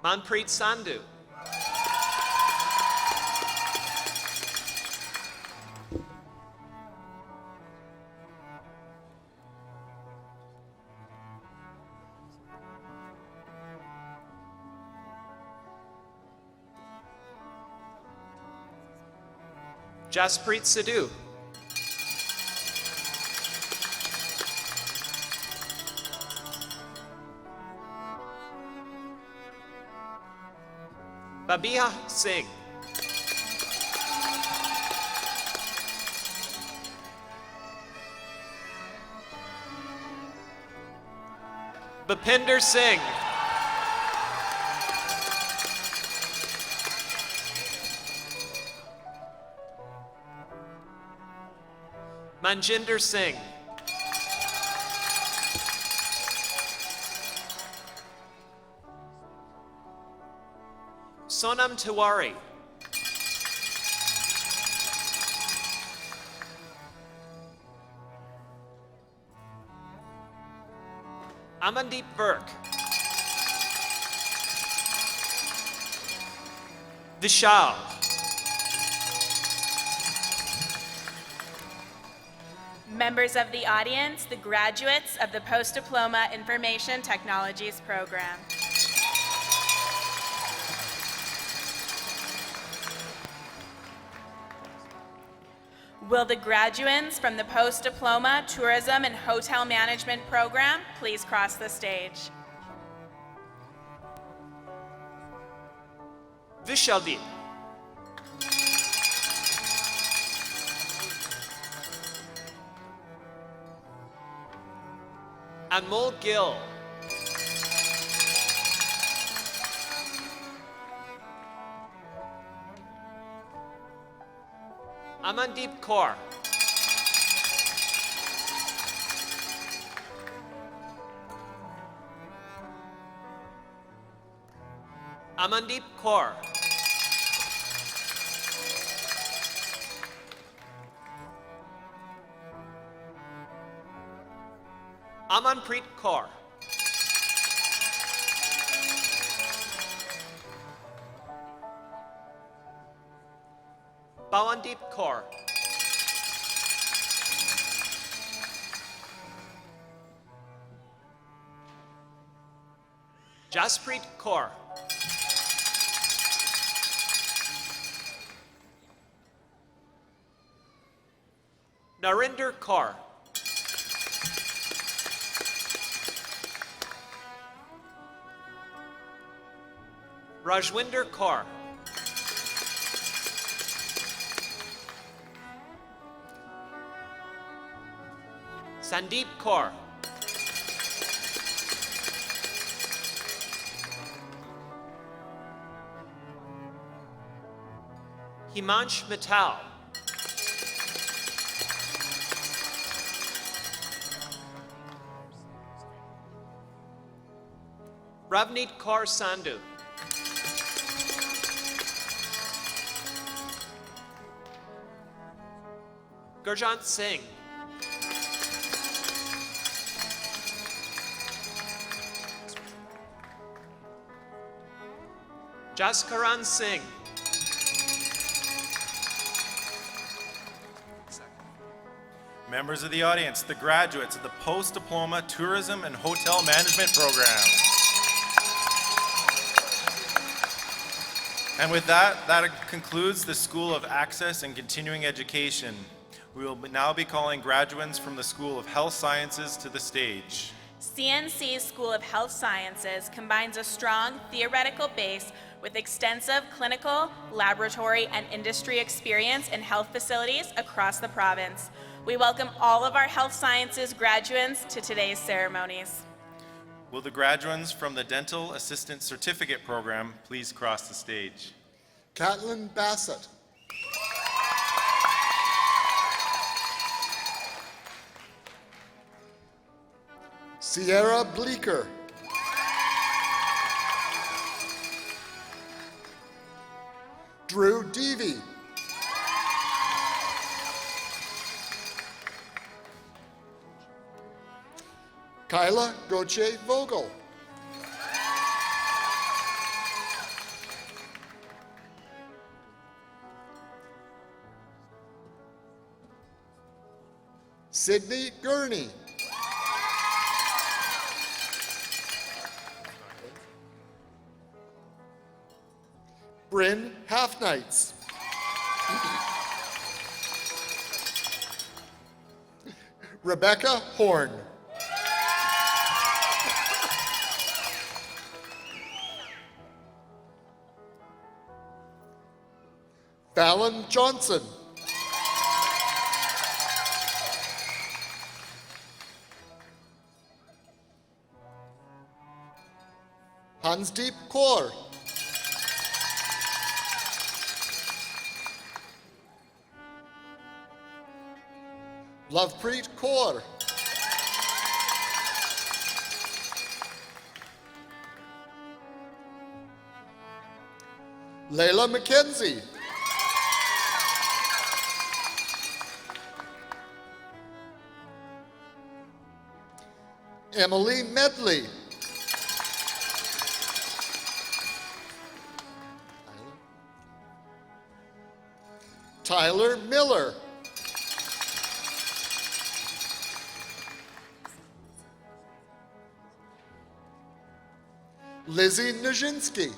Manpreet Sandhu. Jaspreet Sidhu. Babiha Singh. Bhupinder Singh. Manjinder Singh. Sonam Tiwari. Amandeep Virk. Vishal. Members of the audience, the graduates of the Post-Diploma Information Technologies program. Will the graduates from the Post-Diploma Tourism and Hotel Management program please cross the stage? Vishaldeep. Anmol Gill. Amandeep Kaur. Amandeep Kaur. Amanpreet Kaur. Bawandeep Kaur. Jaspreet Kaur. Narinder Kaur. Rajwinder Kaur. Sandeep Kaur. Himansh Mittal. Ravneet Kaur Sandhu. Gurjant Singh. Jaskaran Singh. Members of the audience, the graduates of the Post-Diploma Tourism and Hotel Management Program. And with that concludes the School of Access and Continuing Education. We will now be calling graduates from the School of Health Sciences to the stage. CNC's School of Health Sciences combines a strong theoretical base with extensive clinical, laboratory, and industry experience in health facilities across the province. We welcome all of our health sciences graduates to today's ceremonies. Will the graduates from the Dental Assistant Certificate Program please cross the stage? Catelyn Bassett. Sierra Bleeker. Drew Deavy. Kyla Gauthier Vogel. Sydney Gurney. Bryn Halfnights. Rebecca Horn. Fallon Johnson. Hansdeep Kaur. Lovepreet Kaur. Layla McKenzie. Emily Medley. Tyler Miller. Lizzie Nijinsky.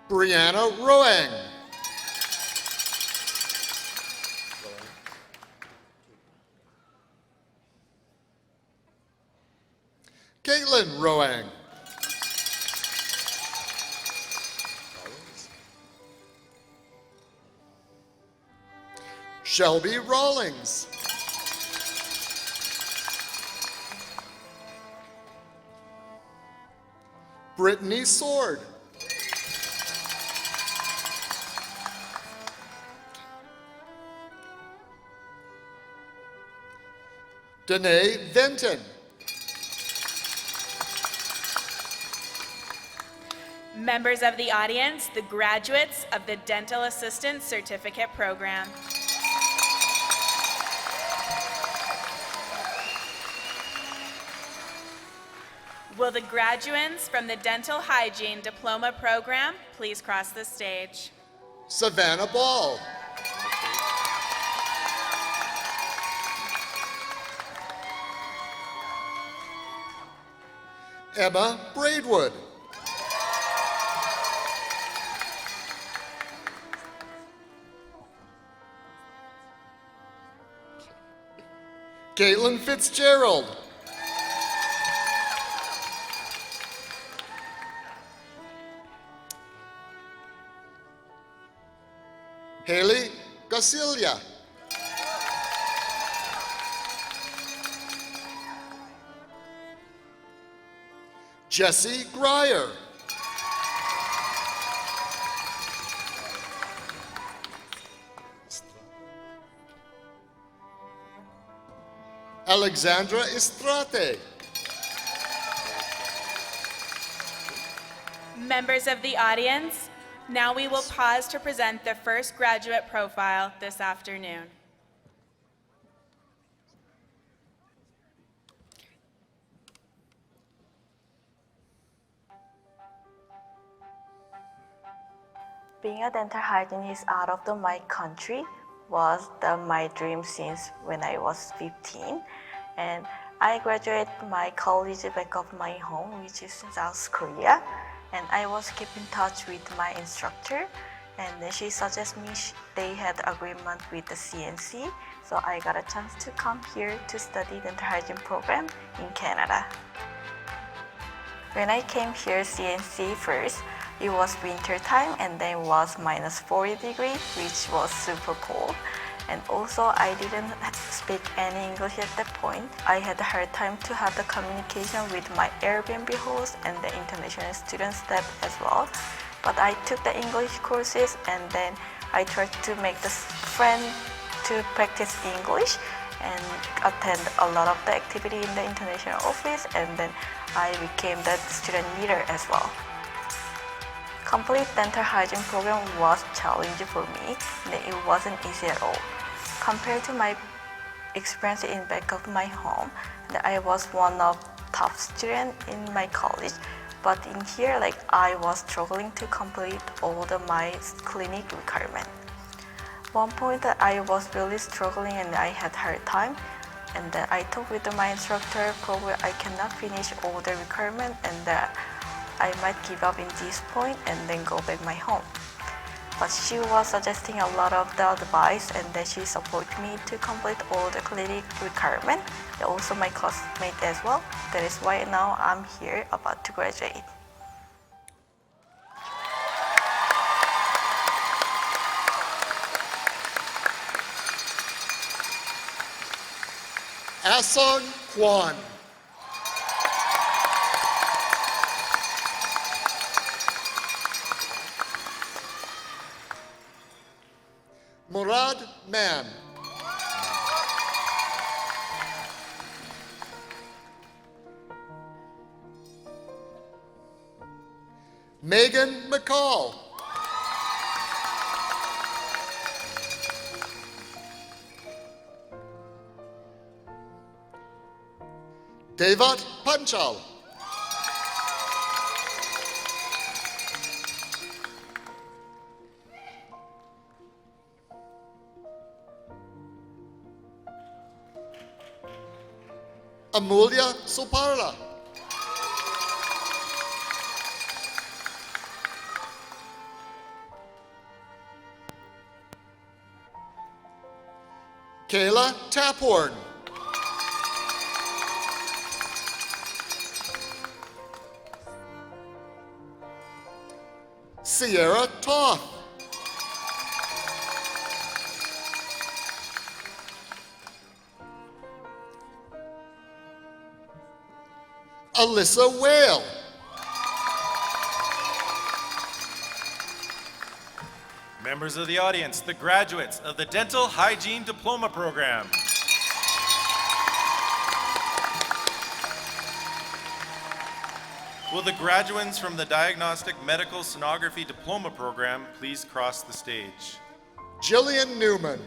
Brianna Roang. Caitlin Roang. Shelby Rawlings. Brittany Sword. Danae Venton. Members of the audience, the graduates of the Dental Assistant Certificate Program. Will the graduates from the Dental Hygiene Diploma Program please cross the stage? Savannah Ball. Emma Braidwood. Caitlin Fitzgerald. Haley Gasilia. Jesse Grier. Alexandra Estrate. Members of the audience, now we will pause to present the first graduate profile this afternoon. Being a dental hygienist out of my country was my dream since when I was 15. And I graduated my college back of my home, which is South Korea. And I was keep in touch with my instructor. And then she suggested me they had agreement with the CNC. So I got a chance to come here to study dental hygiene program in Canada. When I came here CNC first, it was winter time and then was minus 40 degrees, which was super cold. And also I didn't speak any English at that point. I had a hard time to have the communication with my Airbnb host and the international student staff as well. But I took the English courses and then I tried to make the friend to practice English and attend a lot of the activity in the international office, and then I became the student leader as well. Complete dental hygiene program was challenging for me, and it wasn't easy at all. Compared to my experience in back of my home, I was one of top students in my college, but in here, I was struggling to complete all my clinic requirements. One point that I was really struggling and I had hard time, and then I talked with my instructor, probably I cannot finish all the requirements and that I might give up in this point and then go back my home. But she was suggesting a lot of the advice, and then she supported me to complete all the clinic requirements, and also my classmate as well. That is why now I'm here about to graduate. Asong Kwan. Murad Man. Megan McCall. Devat Panchal. Amulya Soparla. Kayla Taphorn. Sierra Toth. Alyssa Whale. Members of the audience, the graduates of the Dental Hygiene Diploma Program. Will the graduates from the Diagnostic Medical Sonography Diploma Program please cross the stage? Jillian Newman.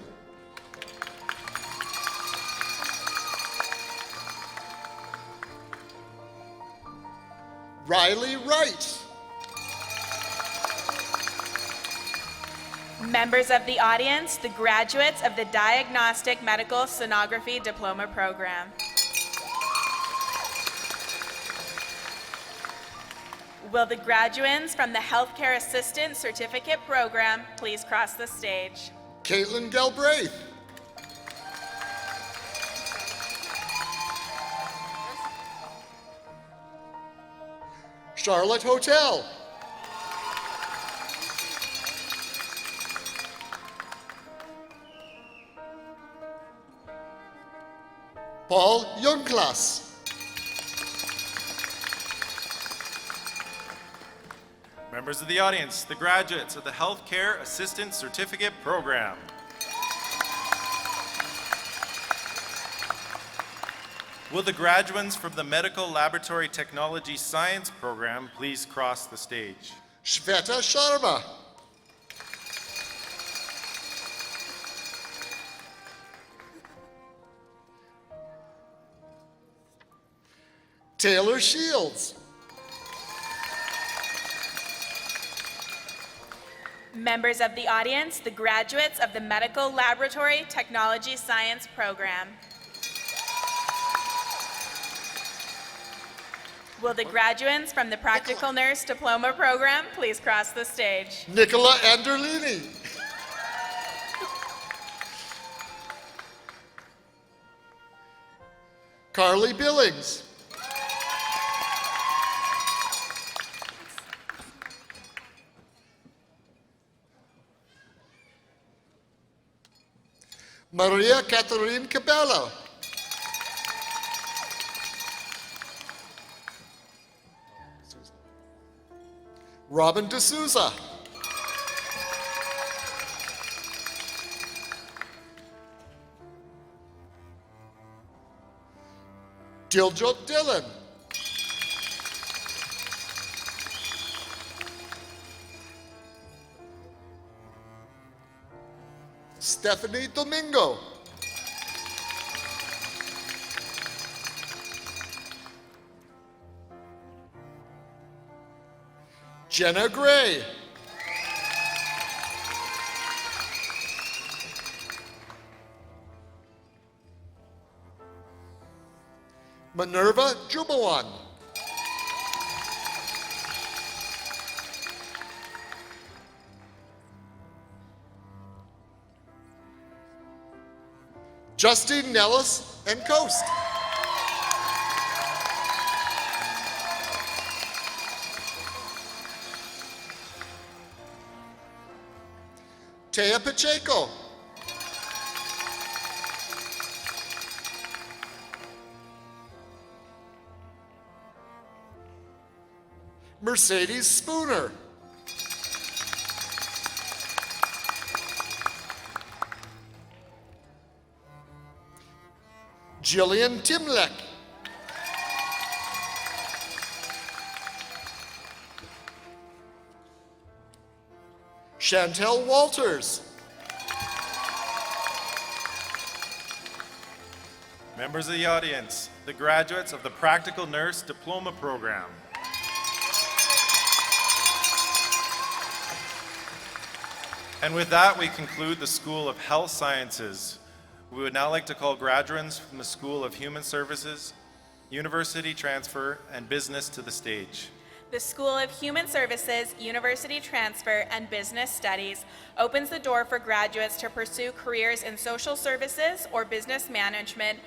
Riley Wright. Members of the audience, the graduates of the Diagnostic Medical Sonography Diploma Program. Will the graduates from the Healthcare Assistant Certificate Program please cross the stage? Caitlin Galbraith. Charlotte Hotel. Paul Youngclass. Members of the audience, the graduates of the Healthcare Assistant Certificate Program. Will the graduates from the Medical Laboratory Technology Science Program please cross the stage? Shveta Sharma. Taylor Shields. Members of the audience, the graduates of the Medical Laboratory Technology Science Program. Will the graduates from the Practical Nurse Diploma Program please cross the stage? Nicola Anderlini. Carly Billings. Maria Catherine Cabello. Robin D'Souza. Diljot Dillon. Stephanie Domingo. Jenna Gray. Minerva Jubawan. Justine Nellis and Coast. Taya Pacheco. Mercedes Spooner. Jillian Timlek. Chantel Walters. Members of the audience, the graduates of the Practical Nurse Diploma Program. And with that, we conclude the School of Health Sciences. We would now like to call graduates from the School of Human Services, University Transfer, and Business to the stage. The School of Human Services, University Transfer, and Business Studies opens the door for graduates to pursue careers in social services or business management,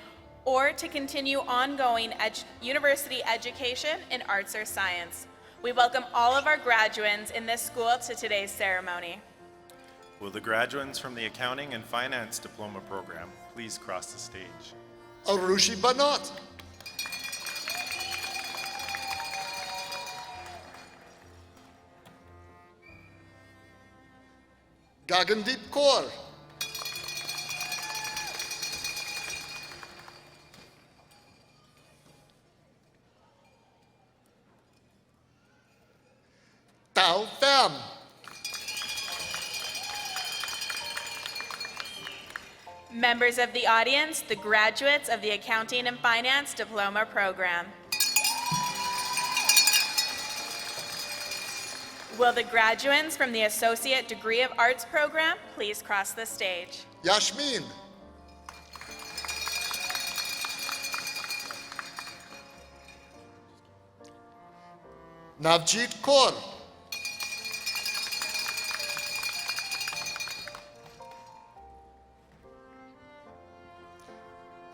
or to continue ongoing university education in arts or science. We welcome all of our graduates in this school to today's ceremony. Will the graduates from the Accounting and Finance Diploma Program please cross the stage? Arushi Banat. Gagandeep Kaur. Tao Pham. Members of the audience, the graduates of the Accounting and Finance Diploma Program. Will the graduates from the Associate Degree of Arts Program please cross the stage? Yashmin. Navjeet Kaur.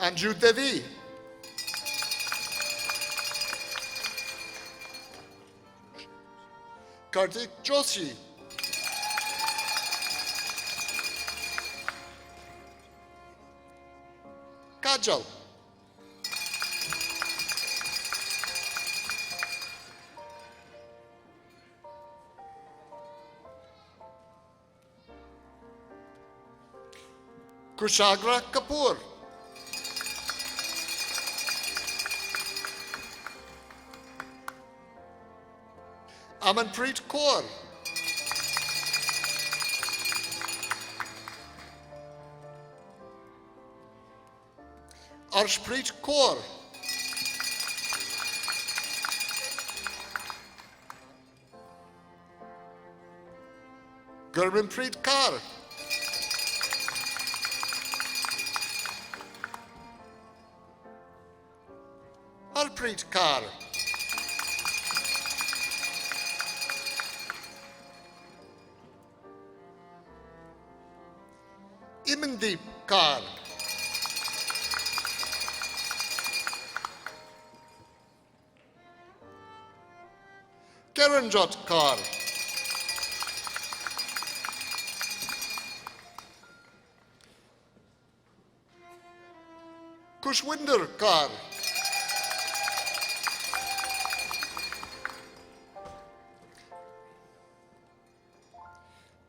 Anju Devi. Kartik Joshi. Kajal. Kushagra Kapoor. Amanpreet Kaur, Arshpreet Kaur, Gurmanpreet Kaur, Harpreet Kaur, Imandeep Kaur, Karanjot Kaur, Kushwinder Kaur,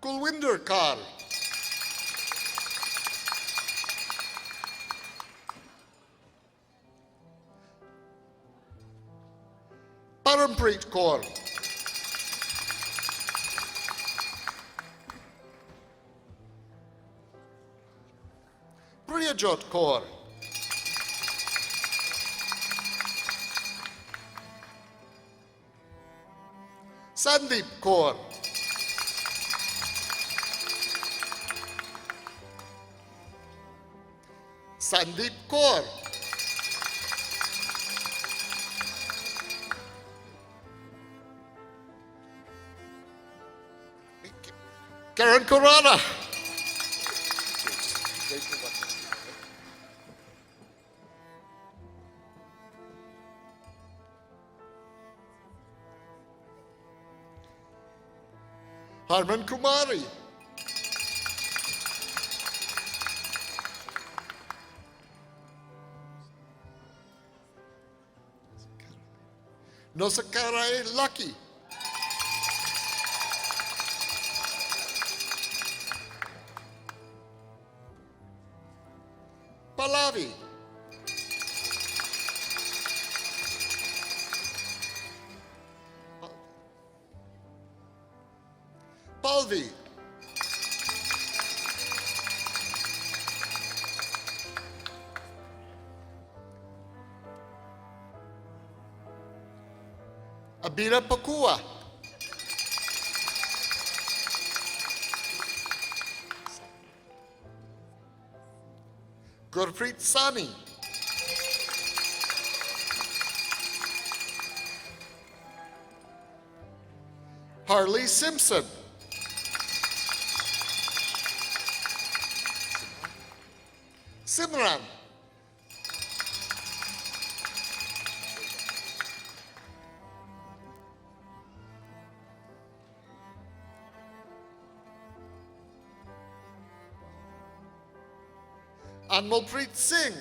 Kulwinder Kaur, Parampreet Kaur, Priyajot Kaur, Sandeep Kaur, Sandeep Kaur, Karen Kurana, Harman Kumari, Nosakarai Lucky, Pallavi, Palvi, Abira Pakua, Gurpreet Sani, Harley Simpson, Simran, Anmalpreet Singh,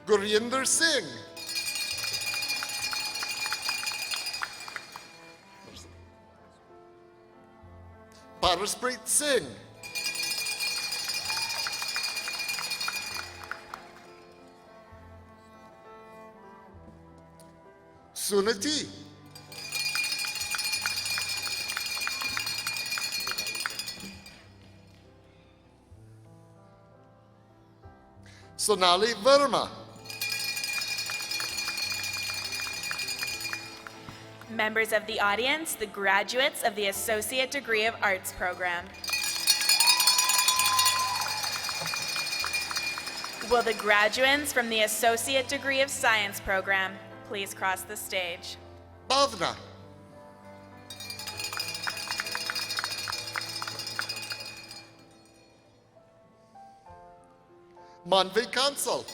Gurinder Singh, Paraspreet Singh, Sunati, Sonali Verma, Members of the audience, the graduates of the Associate Degree of Arts program. Will the graduates from the Associate Degree of Science program please cross the stage? Bhavna, Manvi Kansal,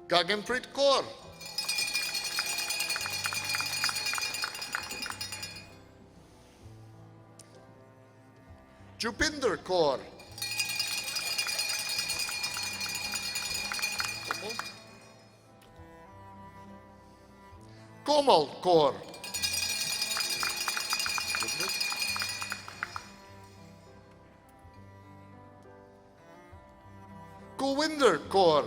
Gaganpreet Kaur, Jupinder Kaur, Komal Kaur, Kulwinder Kaur.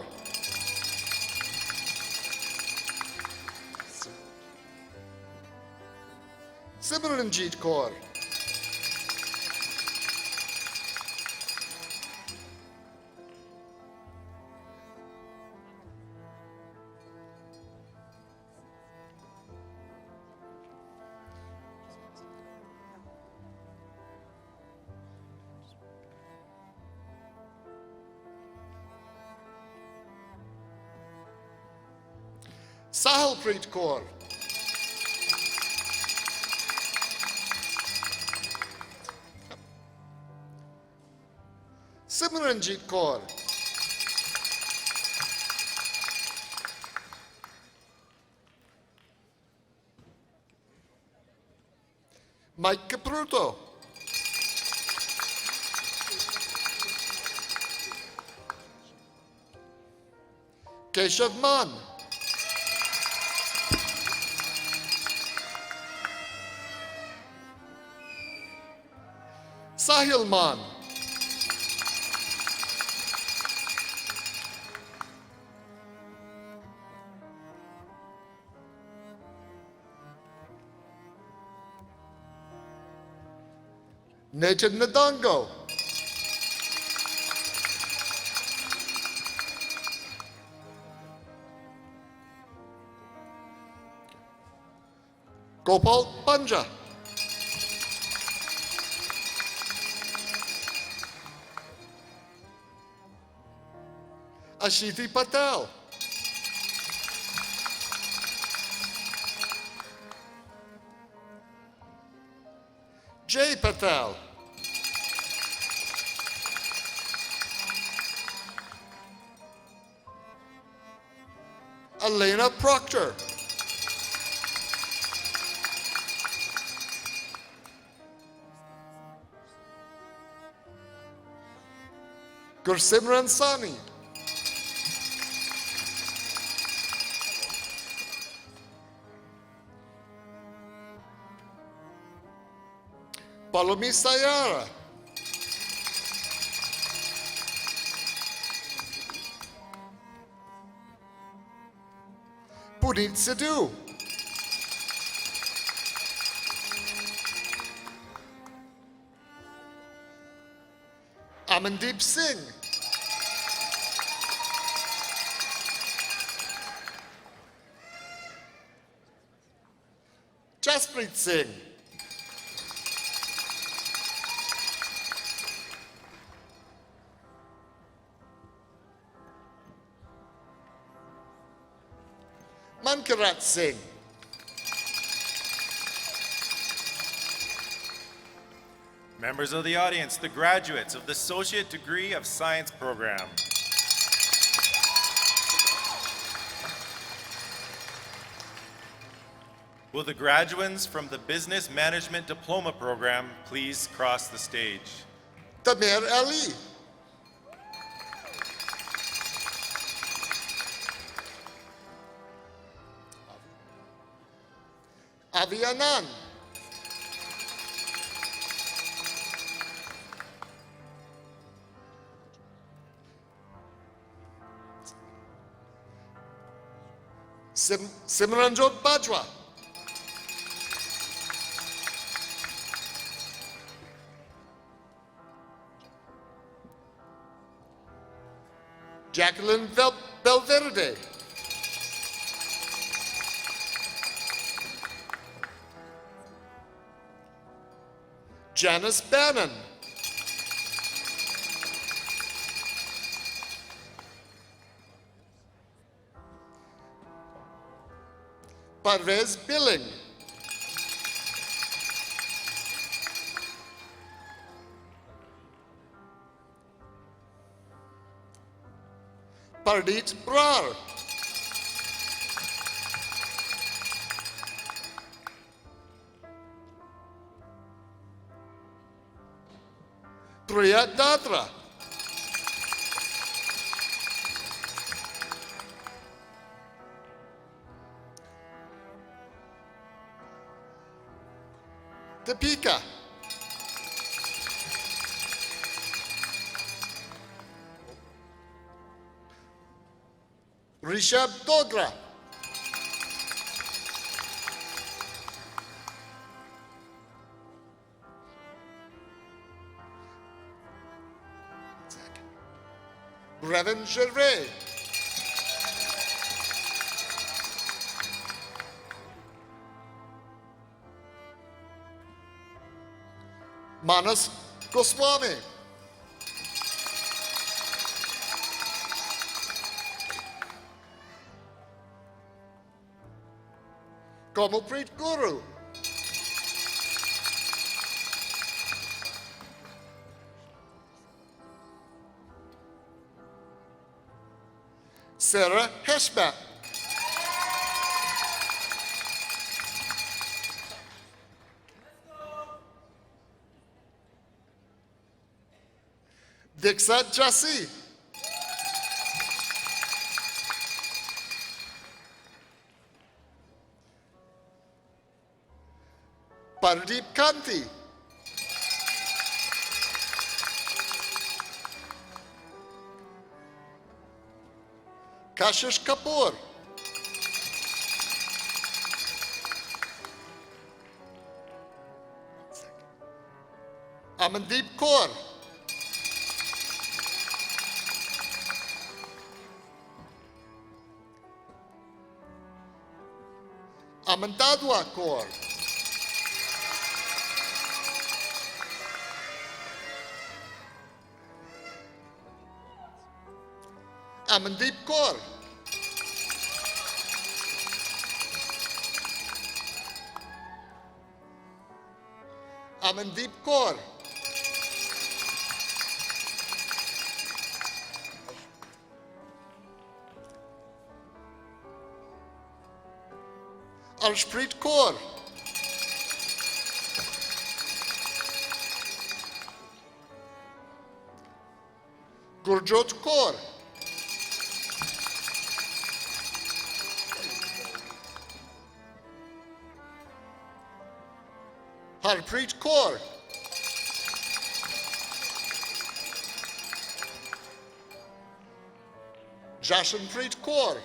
Simranjeet Kaur. Sahalpreet Kaur. Simranjeet Kaur. Mike Capruto. Keshav Man. Sahil Man. Nathan Nadongo. Gopal Panja. Ashiti Patel. Jay Patel. Elena Proctor. Gursimran Sani. Palomi Sayara. Puneet Sidhu. Amandeep Singh. Jaspreet Singh. Mankarat Singh. Members of the audience, the graduates of the Associate Degree of Science program. Will the graduates from the Business Management Diploma program please cross the stage? Tamer Ali. Avi Anand. Simranjot Bajwa. Jacqueline Belverde. Janice Bannon. Parvez Billing. Pardit Brar. Priya Datra. Deepika. Rishabh Dogra. Brevin Gervais. Manas Goswami. Komalpreet Guru. Sarah Heshba. Diksha Jasi. Pardeep Kanti. Kashish Kapoor. Amandeep Kaur. Amandadwa Kaur. Amandeep Kaur. Amandeep Kaur. Arshpreet Kaur. Gurjot Kaur. Harpreet Kaur. Jashanpreet Kaur.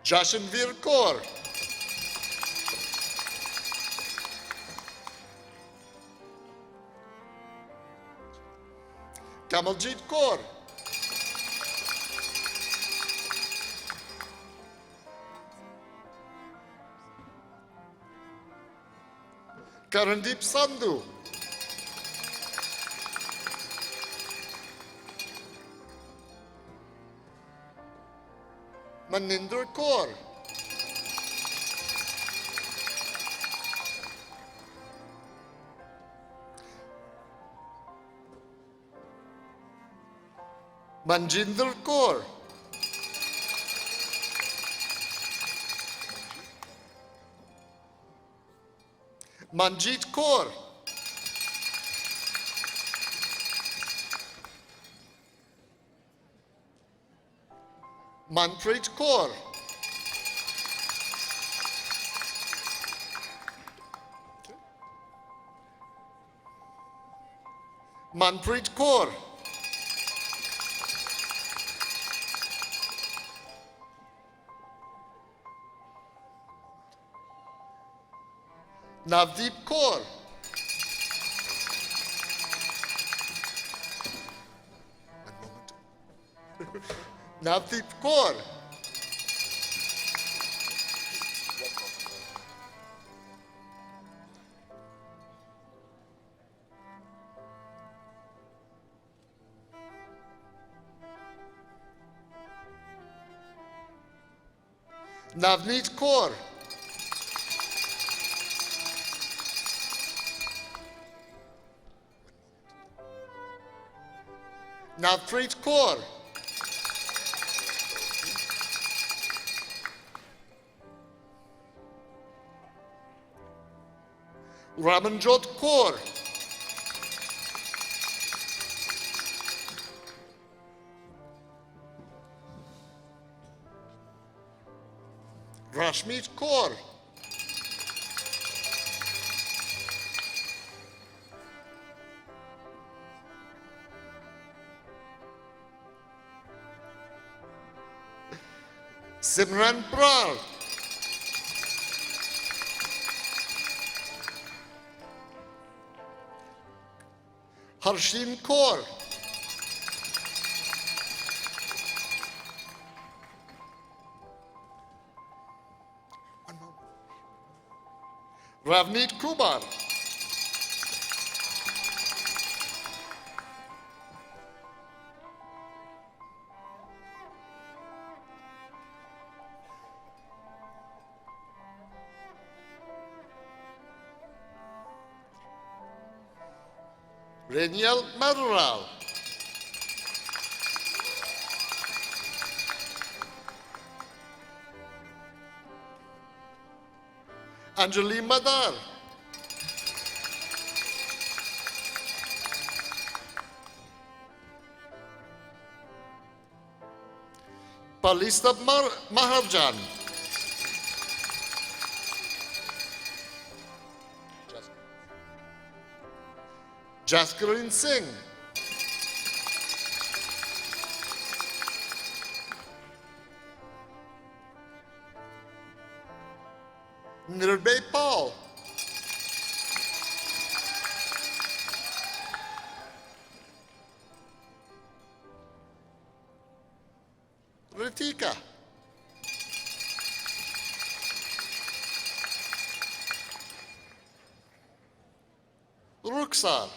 Jashanveer Kaur. Kamaljit Kaur. Karandeep Sandhu. Maninder Kaur. Manjinder Kaur. Manjeet Kaur. Manpreet Kaur. Manpreet Kaur. Navdeep Kaur. Navdeep Kaur. Navneet Kaur. Navpreet Kaur. Ramanjot Kaur. Rashmeet Kaur. Simran Brar, Harshin Kaur, Ravneet Kumar, Reniel Madural, Anjali Madar, Palista Maharjan, Jaskarin Singh, Nirbhay Paul, Ritika, Ruksar,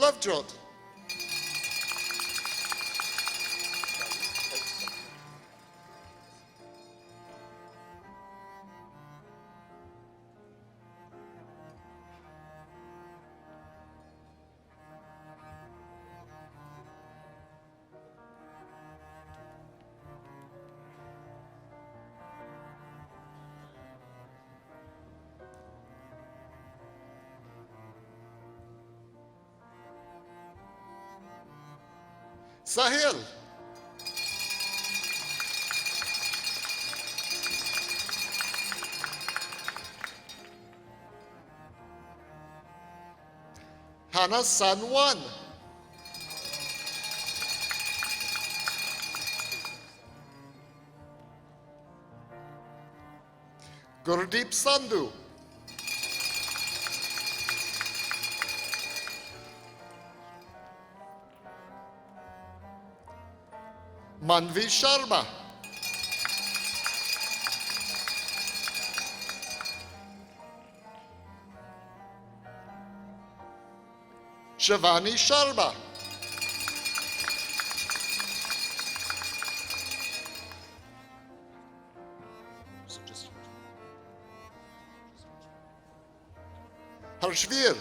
Lovejoy, Sahil, Hannah Sanwan, Gurdeep Sandhu, Manvi Sharma, Shivani Sharma, Harshvir,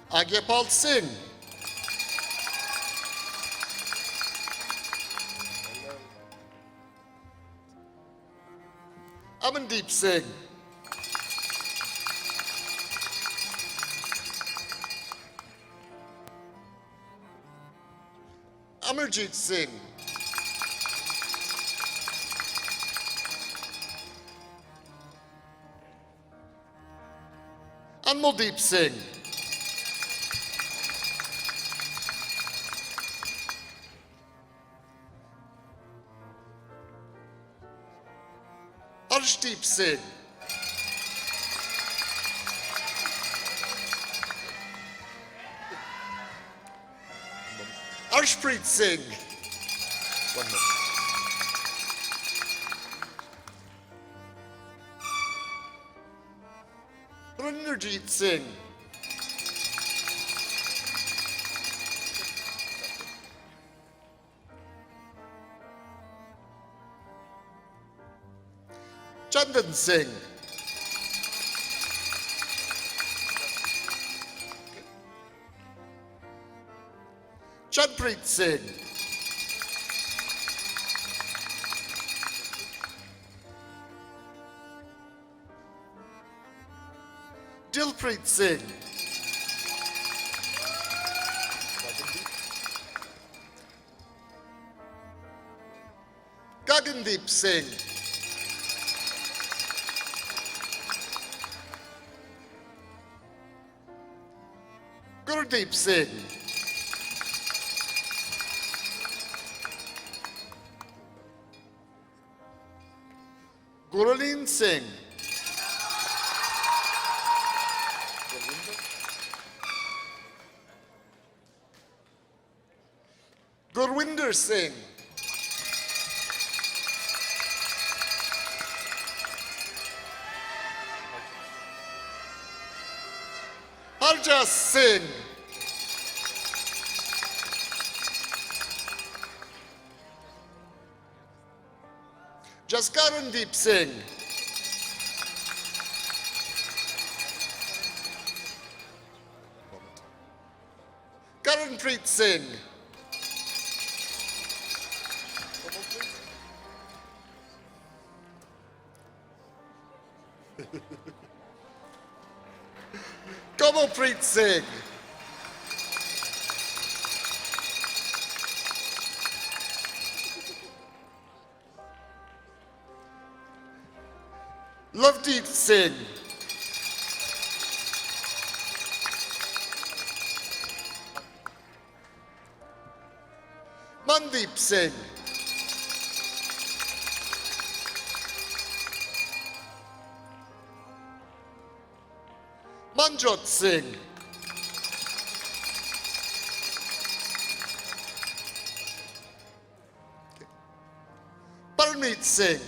Agyapal Singh, Amandeep Singh, Amarjit Singh, Anmoldeep Singh, Arshdeep Singh, Arshpreet Singh, Ranjit Singh, Chandan Singh, Chanpreet Singh, Dilpreet Singh. Gagandeep Singh. Gurdeep Singh. Gurleen Singh. Gurwinder Singh. Harjas Singh. Jaskarandeep Singh. Karanpreet Singh. Kamalpreet Singh. Lovedeep Singh. Mandeep Singh. Manjot Singh. Parmeet Singh.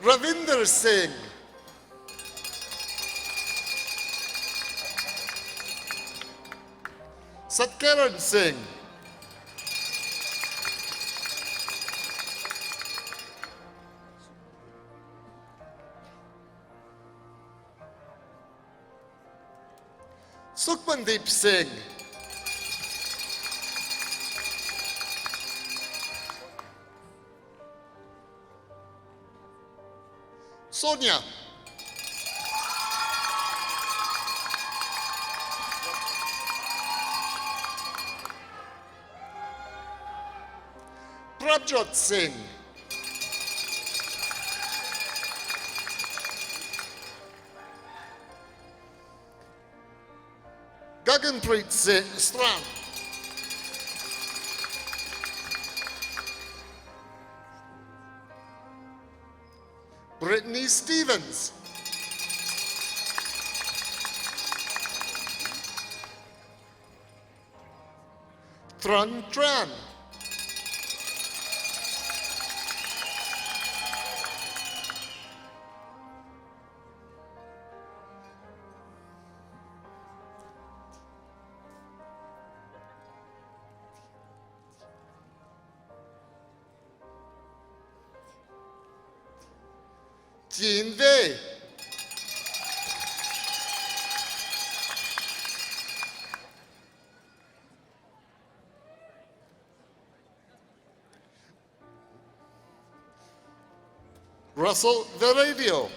Ravinder Singh. Satkaran Singh. Sukhmandeep Singh. Sonia. Prabjot Singh. Gaganpreet Singh Strand. Brittany Stevens. Tran Tran. Jean Wei. Russell Veradio.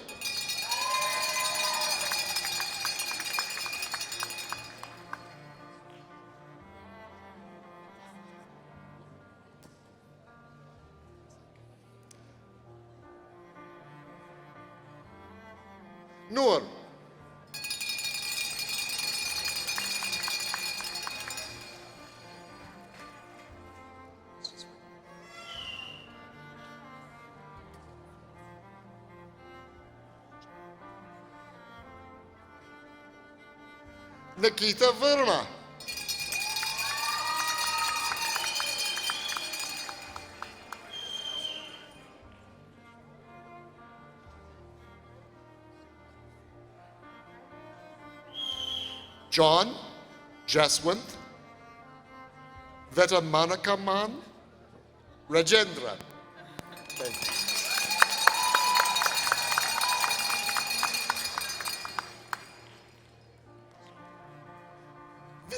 Noor. Nikita Verma. John Jaswant, Vetamanakaman, Rajendra. Thank you.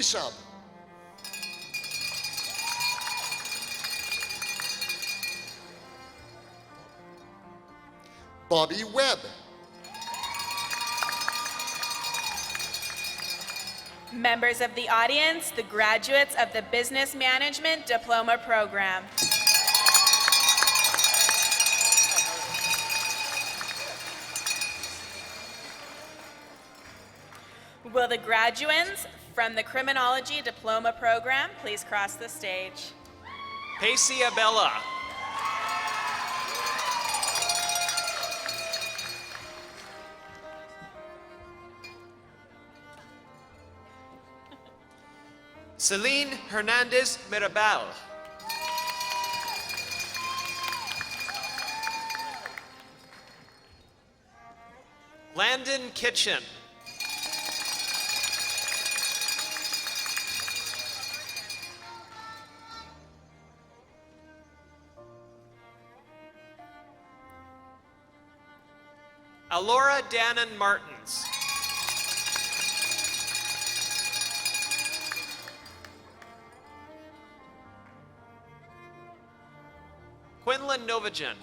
Ishab. Bobby Webb. Members of the audience, the graduates of the Business Management Diploma Program. Will the graduates from the Criminology Diploma Program please cross the stage? Pacey Abella. Celine Hernandez Mirabal. Landon Kitchen. Alora Dannon Martins. Quinlan Novagen.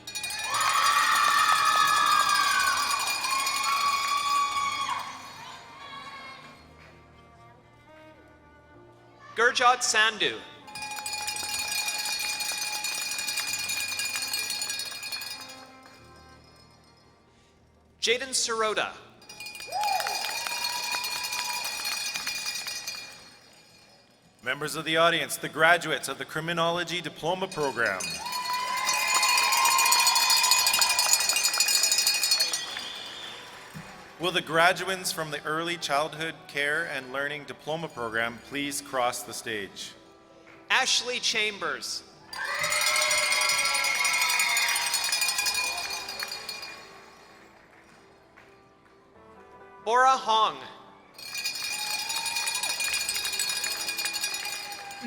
Gurjot Sandhu. Jaden Sirota. Members of the audience, the graduates of the Criminology Diploma Program. Will the graduates from the Early Childhood Care and Learning Diploma Program please cross the stage? Ashley Chambers. Bora Hong.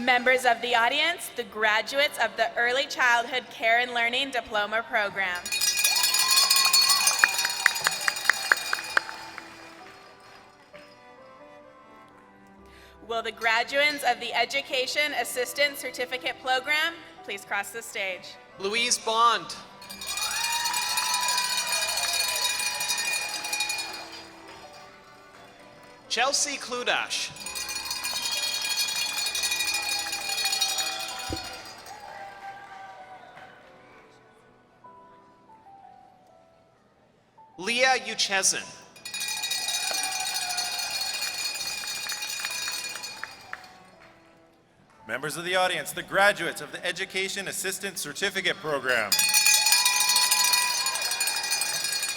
Members of the audience, the graduates of the Early Childhood Care and Learning Diploma Program. Will the graduates of the Education Assistant Certificate Program please cross the stage? Louise Bond. Chelsea Kludash. Leah Uchezin. Members of the audience, the graduates of the Education Assistant Certificate Program.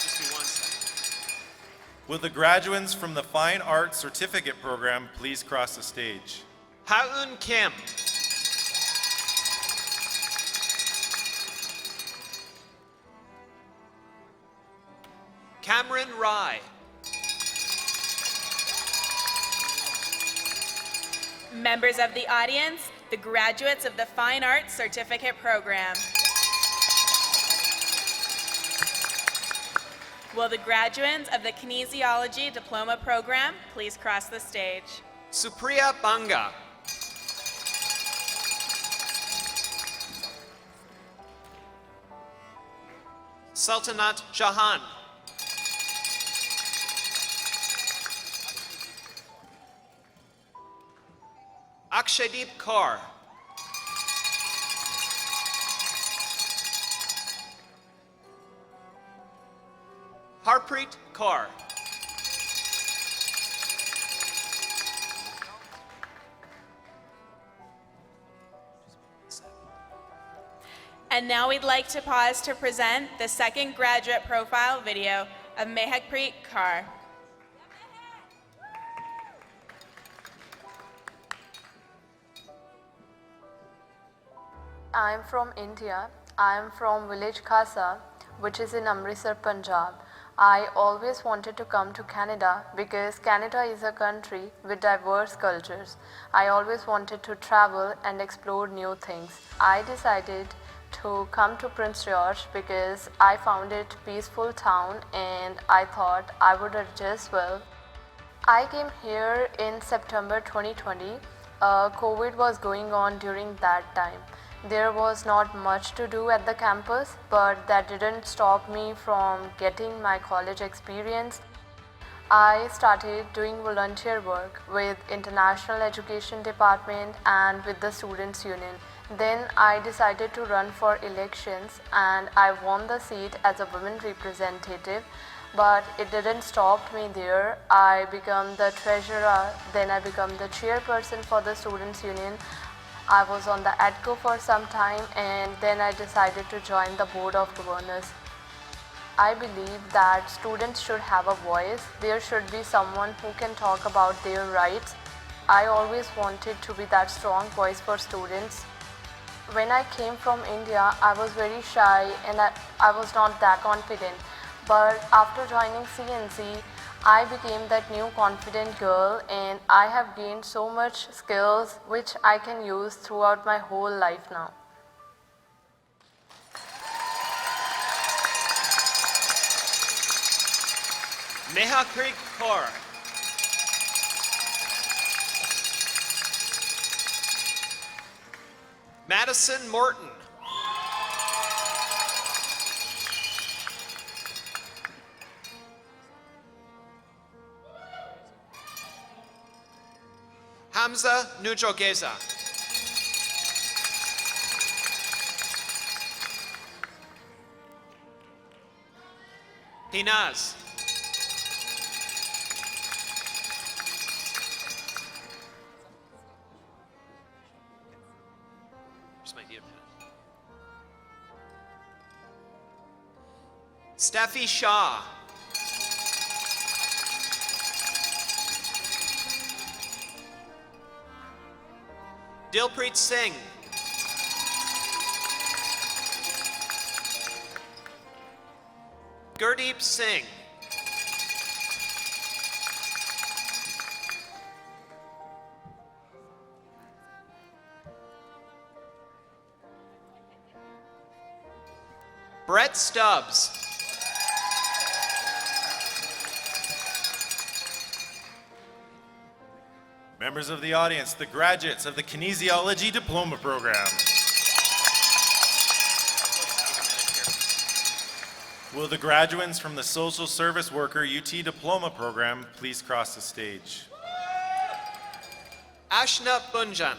Just be 1 second. Will the graduates from the Fine Arts Certificate Program please cross the stage? Ha-eun Kim. Cameron Rye. Members of the audience, the graduates of the Fine Arts Certificate Program. Will the graduates of the Kinesiology Diploma Program please cross the stage? Supriya Banga. Sultanat Jahan. Akshaydeep Kaur. Harpreet Kaur. And now we'd like to pause to present the second graduate profile video of Mehakpreet Kaur. I am from India. I am from village Khasa, which is in Amritsar, Punjab. I always wanted to come to Canada because Canada is a country with diverse cultures. I always wanted to travel and explore new things. I decided to come to Prince George because I found it a peaceful town and I thought I would adjust well. I came here in September 2020. COVID was going on during that time. There was not much to do at the campus, but that didn't stop me from getting my college experience. I started doing volunteer work with International Education Department and with the Students' Union. Then I decided to run for elections and I won the seat as a women representative, but it didn't stop me there. I became the treasurer, then I became the chairperson for the Students' Union. I was on the ADCO for some time and then I decided to join the Board of Governors. I believe that students should have a voice. There should be someone who can talk about their rights. I always wanted to be that strong voice for students. When I came from India, I was very shy and I was not that confident. But after joining CNC, I became that new confident girl and I have gained so much skills which I can use throughout my whole life now. Meha Creek Kaur. Madison Morton. Hamza Nujogeza. Pinaz. Steffi Shaw. Dilpreet Singh. Gurdeep Singh. Brett Stubbs. Members of the audience, the graduates of the Kinesiology Diploma Program. Will the graduates from the Social Service Worker UT Diploma Program please cross the stage? Ashna Bunjan.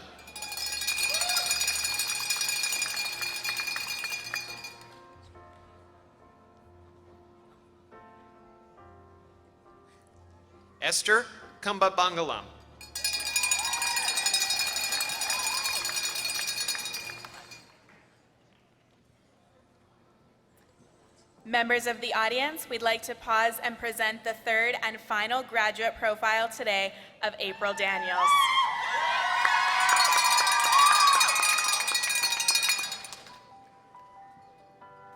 Esther Kumbabangalam. Members of the audience, we'd like to pause and present the third and final graduate profile today of April Daniels.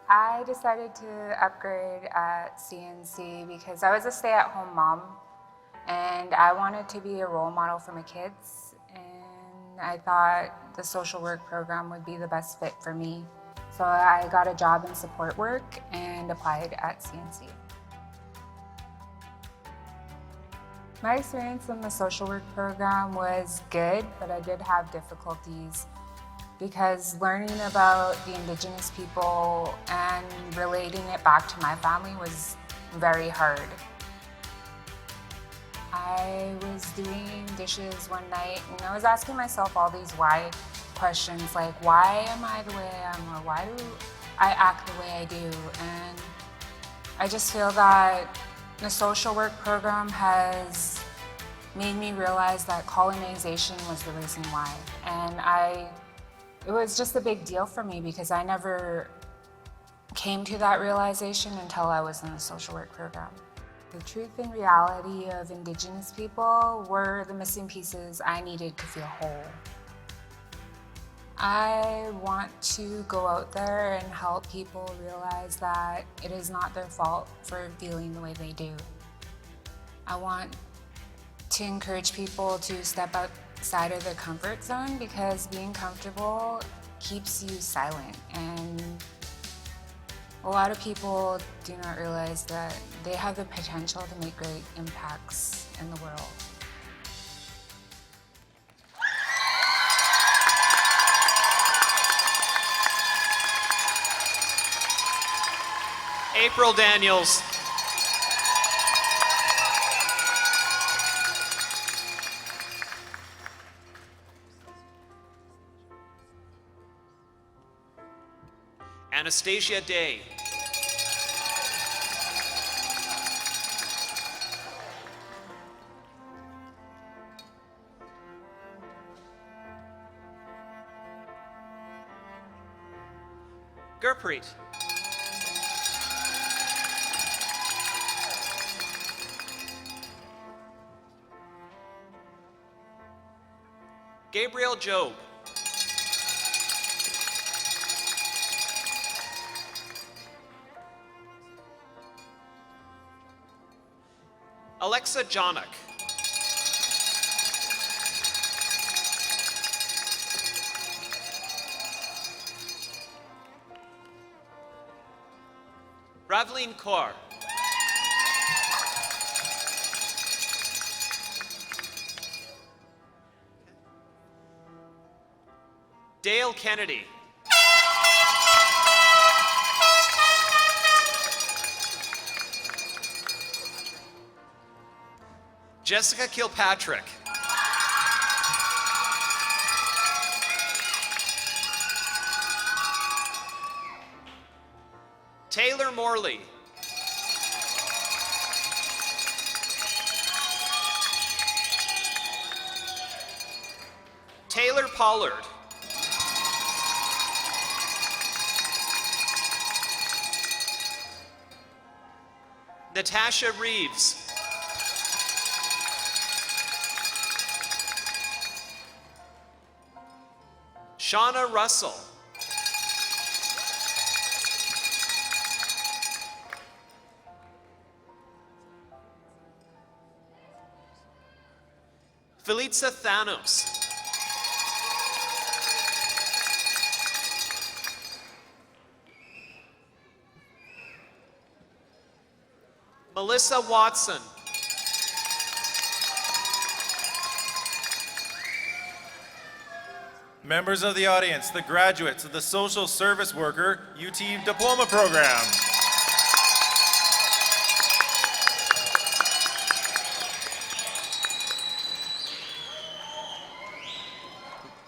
I decided to upgrade at CNC because I was a stay-at-home mom and I wanted to be a role model for my kids, and I thought the social work program would be the best fit for me. So I got a job in support work and applied at CNC. My experience in the social work program was good, but I did have difficulties because learning about the Indigenous people and relating it back to my family was very hard. I was doing dishes one night and I was asking myself all these why questions, like why am I the way I am, or why do I act the way I do? And I just feel that the social work program has made me realize that colonization was the reason why. And it was just a big deal for me because I never came to that realization until I was in the social work program. The truth and reality of Indigenous people were the missing pieces I needed to feel whole. I want to go out there and help people realize that it is not their fault for feeling the way they do. I want to encourage people to step outside of their comfort zone because being comfortable keeps you silent, and a lot of people do not realize that they have the potential to make great impacts in the world. April Daniels. Anastasia Day. Gurpreet. Gabriel Job. Alexa Jonik. Ravleen Kaur. Dale Kennedy. Jessica Kilpatrick. Taylor Morley. Taylor Pollard. Natasha Reeves. Shauna Russell. Felitza Thanos. Melissa Watson. Members of the audience, the graduates of the Social Service Worker UT Diploma Program.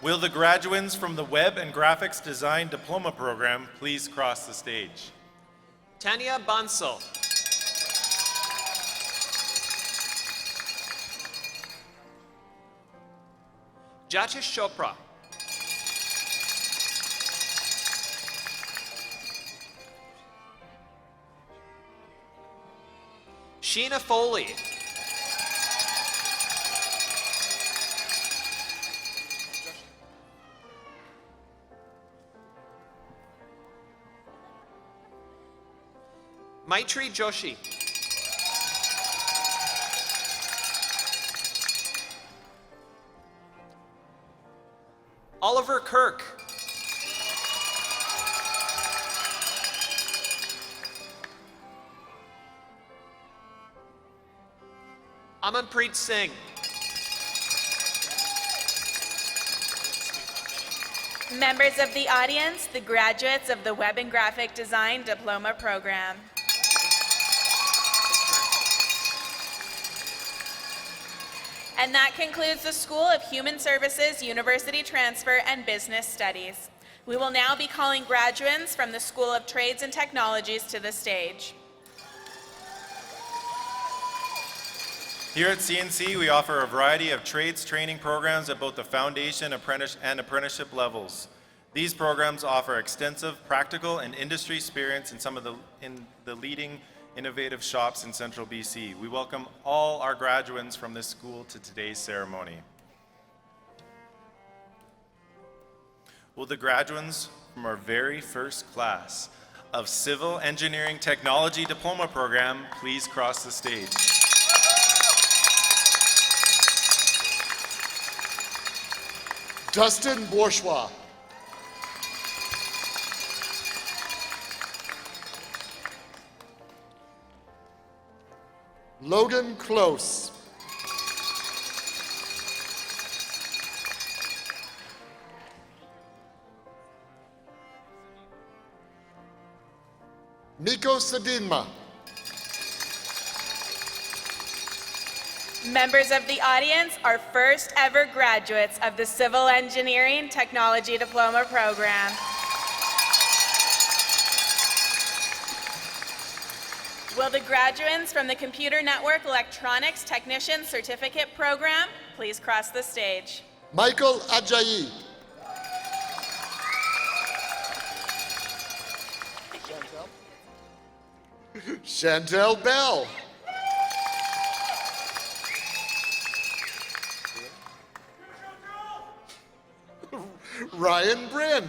Will the graduates from the Web and Graphics Design Diploma Program please cross the stage? Tanya Bansal. Jatish Chopra. Sheena Foley. Maitri Joshi. Oliver Kirk. Amanpreet Singh. Members of the audience, the graduates of the Web and Graphic Design Diploma Program. And that concludes the School of Human Services, University Transfer, and Business Studies. We will now be calling graduates from the School of Trades and Technologies to the stage. Here at CNC, we offer a variety of trades training programs at both the foundation and apprenticeship levels. These programs offer extensive practical and industry experience in some of the leading innovative shops in Central BC. We welcome all our graduates from this school to today's ceremony. Will the graduates from our very first class of Civil Engineering Technology Diploma Program please cross the stage? Dustin Bourgeois. Logan Close. Miko Sedinma. Members of the audience, our first ever graduates of the Civil Engineering Technology Diploma Program. Will the graduates from the Computer Network Electronics Technician Certificate Program please cross the stage? Michael Ajayi. Chantel Bell. Ryan Bryn.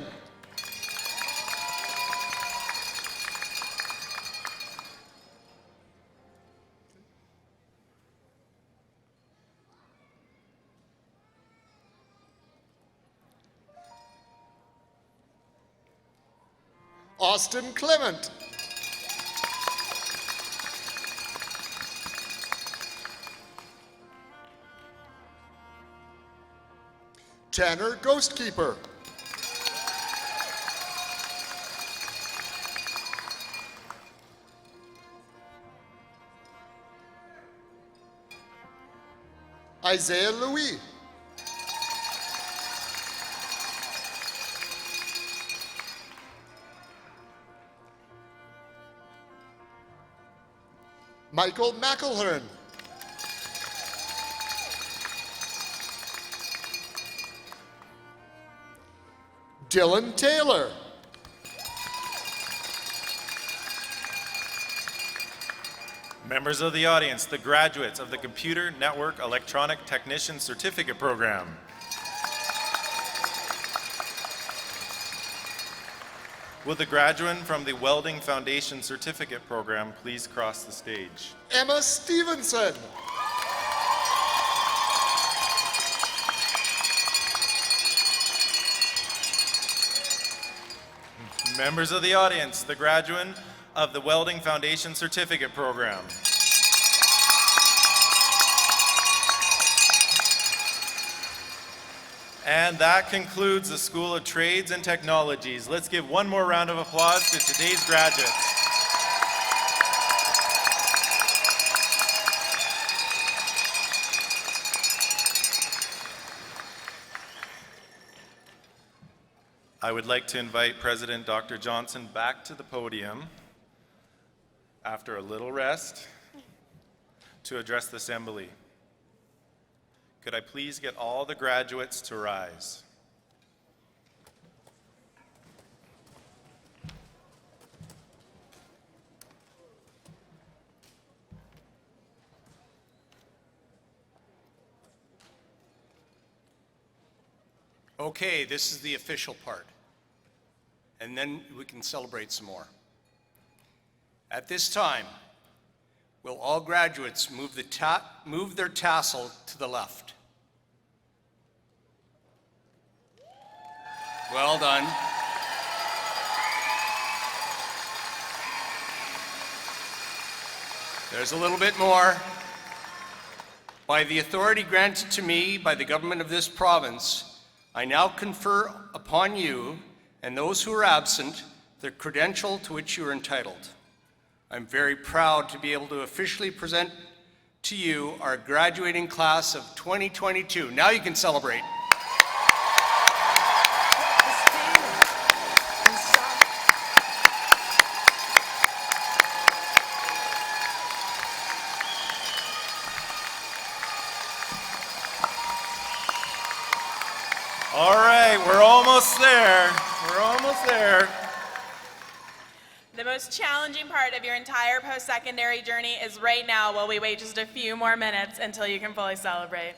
Austin Clement. Tanner Ghostkeeper. Isaiah Louis. Michael McElhern. Dylan Taylor. Members of the audience, the graduates of the Computer Network Electronic Technician Certificate Program. Will the graduate from the Welding Foundation Certificate Program please cross the stage? Emma Stevenson. Members of the audience, the graduate of the Welding Foundation Certificate Program. And that concludes the School of Trades and Technologies. Let's give one more round of applause to today's graduates. I would like to invite President Dr. Johnson back to the podium after a little rest to address the assembly. Could I please get all the graduates to rise? Okay, this is the official part. And then we can celebrate some more. At this time, will all graduates move their tassel to the left? Well done. There's a little bit more. By the authority granted to me by the government of this province, I now confer upon you and those who are absent the credential to which you are entitled. I'm very proud to be able to officially present to you our graduating class of 2022. Now you can celebrate. All right, we're almost there. We're almost there. The most challenging part of your entire post-secondary journey is right now while we wait just a few more minutes until you can fully celebrate.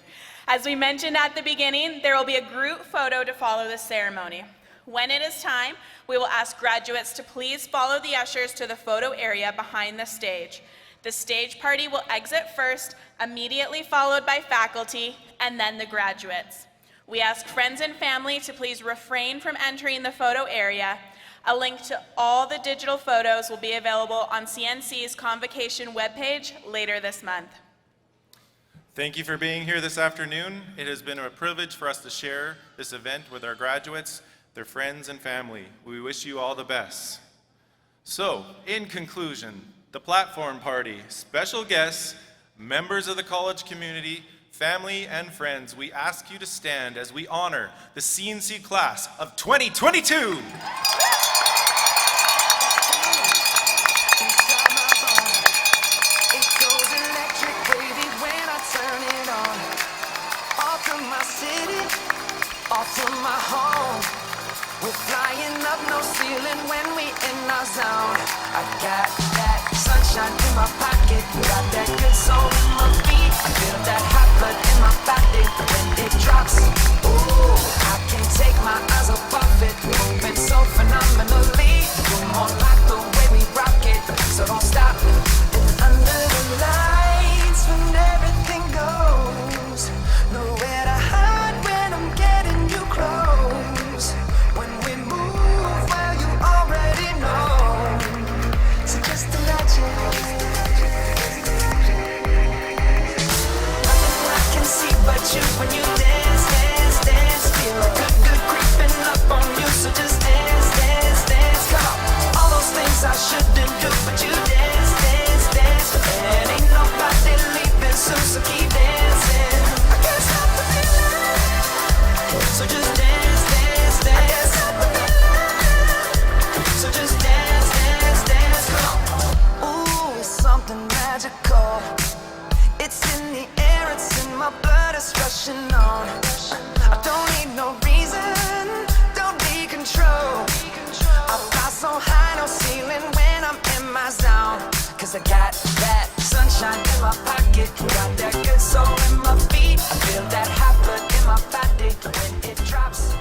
As we mentioned at the beginning, there will be a group photo to follow the ceremony. When it is time, we will ask graduates to please follow the ushers to the photo area behind the stage. The stage party will exit first, immediately followed by faculty, and then the graduates. We ask friends and family to please refrain from entering the photo area. A link to all the digital photos will be available on CNC's Convocation webpage later this month. Thank you for being here this afternoon. It has been a privilege for us to share this event with our graduates, their friends, and family. We wish you all the best. So, in conclusion, the platform party, special guests, members of the college community, family, and friends, we ask you to stand as we honor the CNC class of 2022. Off to my home. We're flying up, no ceiling when we in our zone. I got that sunshine in my pocket, got that good soul in my feet. I feel that hot blood in my body when it drops. Ooh, I can't take my eyes off it, moving so phenomenally. You're more like the way we rock it, so don't stop. And under the lights, when everything goes, nowhere to hide when I'm getting you close. When we move, well, you already know. So just imagine. Nothing I can see but you when you dance, dance, dance. Feel good, good creeping up on you. So just dance, dance, dance. Come on. All those things I shouldn't do, but you dance, dance, dance. And ain't nobody leaving soon, so keep dancing. I can't stop the feeling. So just dance, dance, dance. I can't stop the feeling. So just dance, dance, dance. Come on. Ooh, it's something magical. It's in the air, it's in my blood, it's rushing on. I don't need no reason, don't need control. I fly so high, no ceiling when I'm in my zone. Cause I got that sunshine in my pocket, got that good soul in my feet. I feel that hot blood in my body when it drops.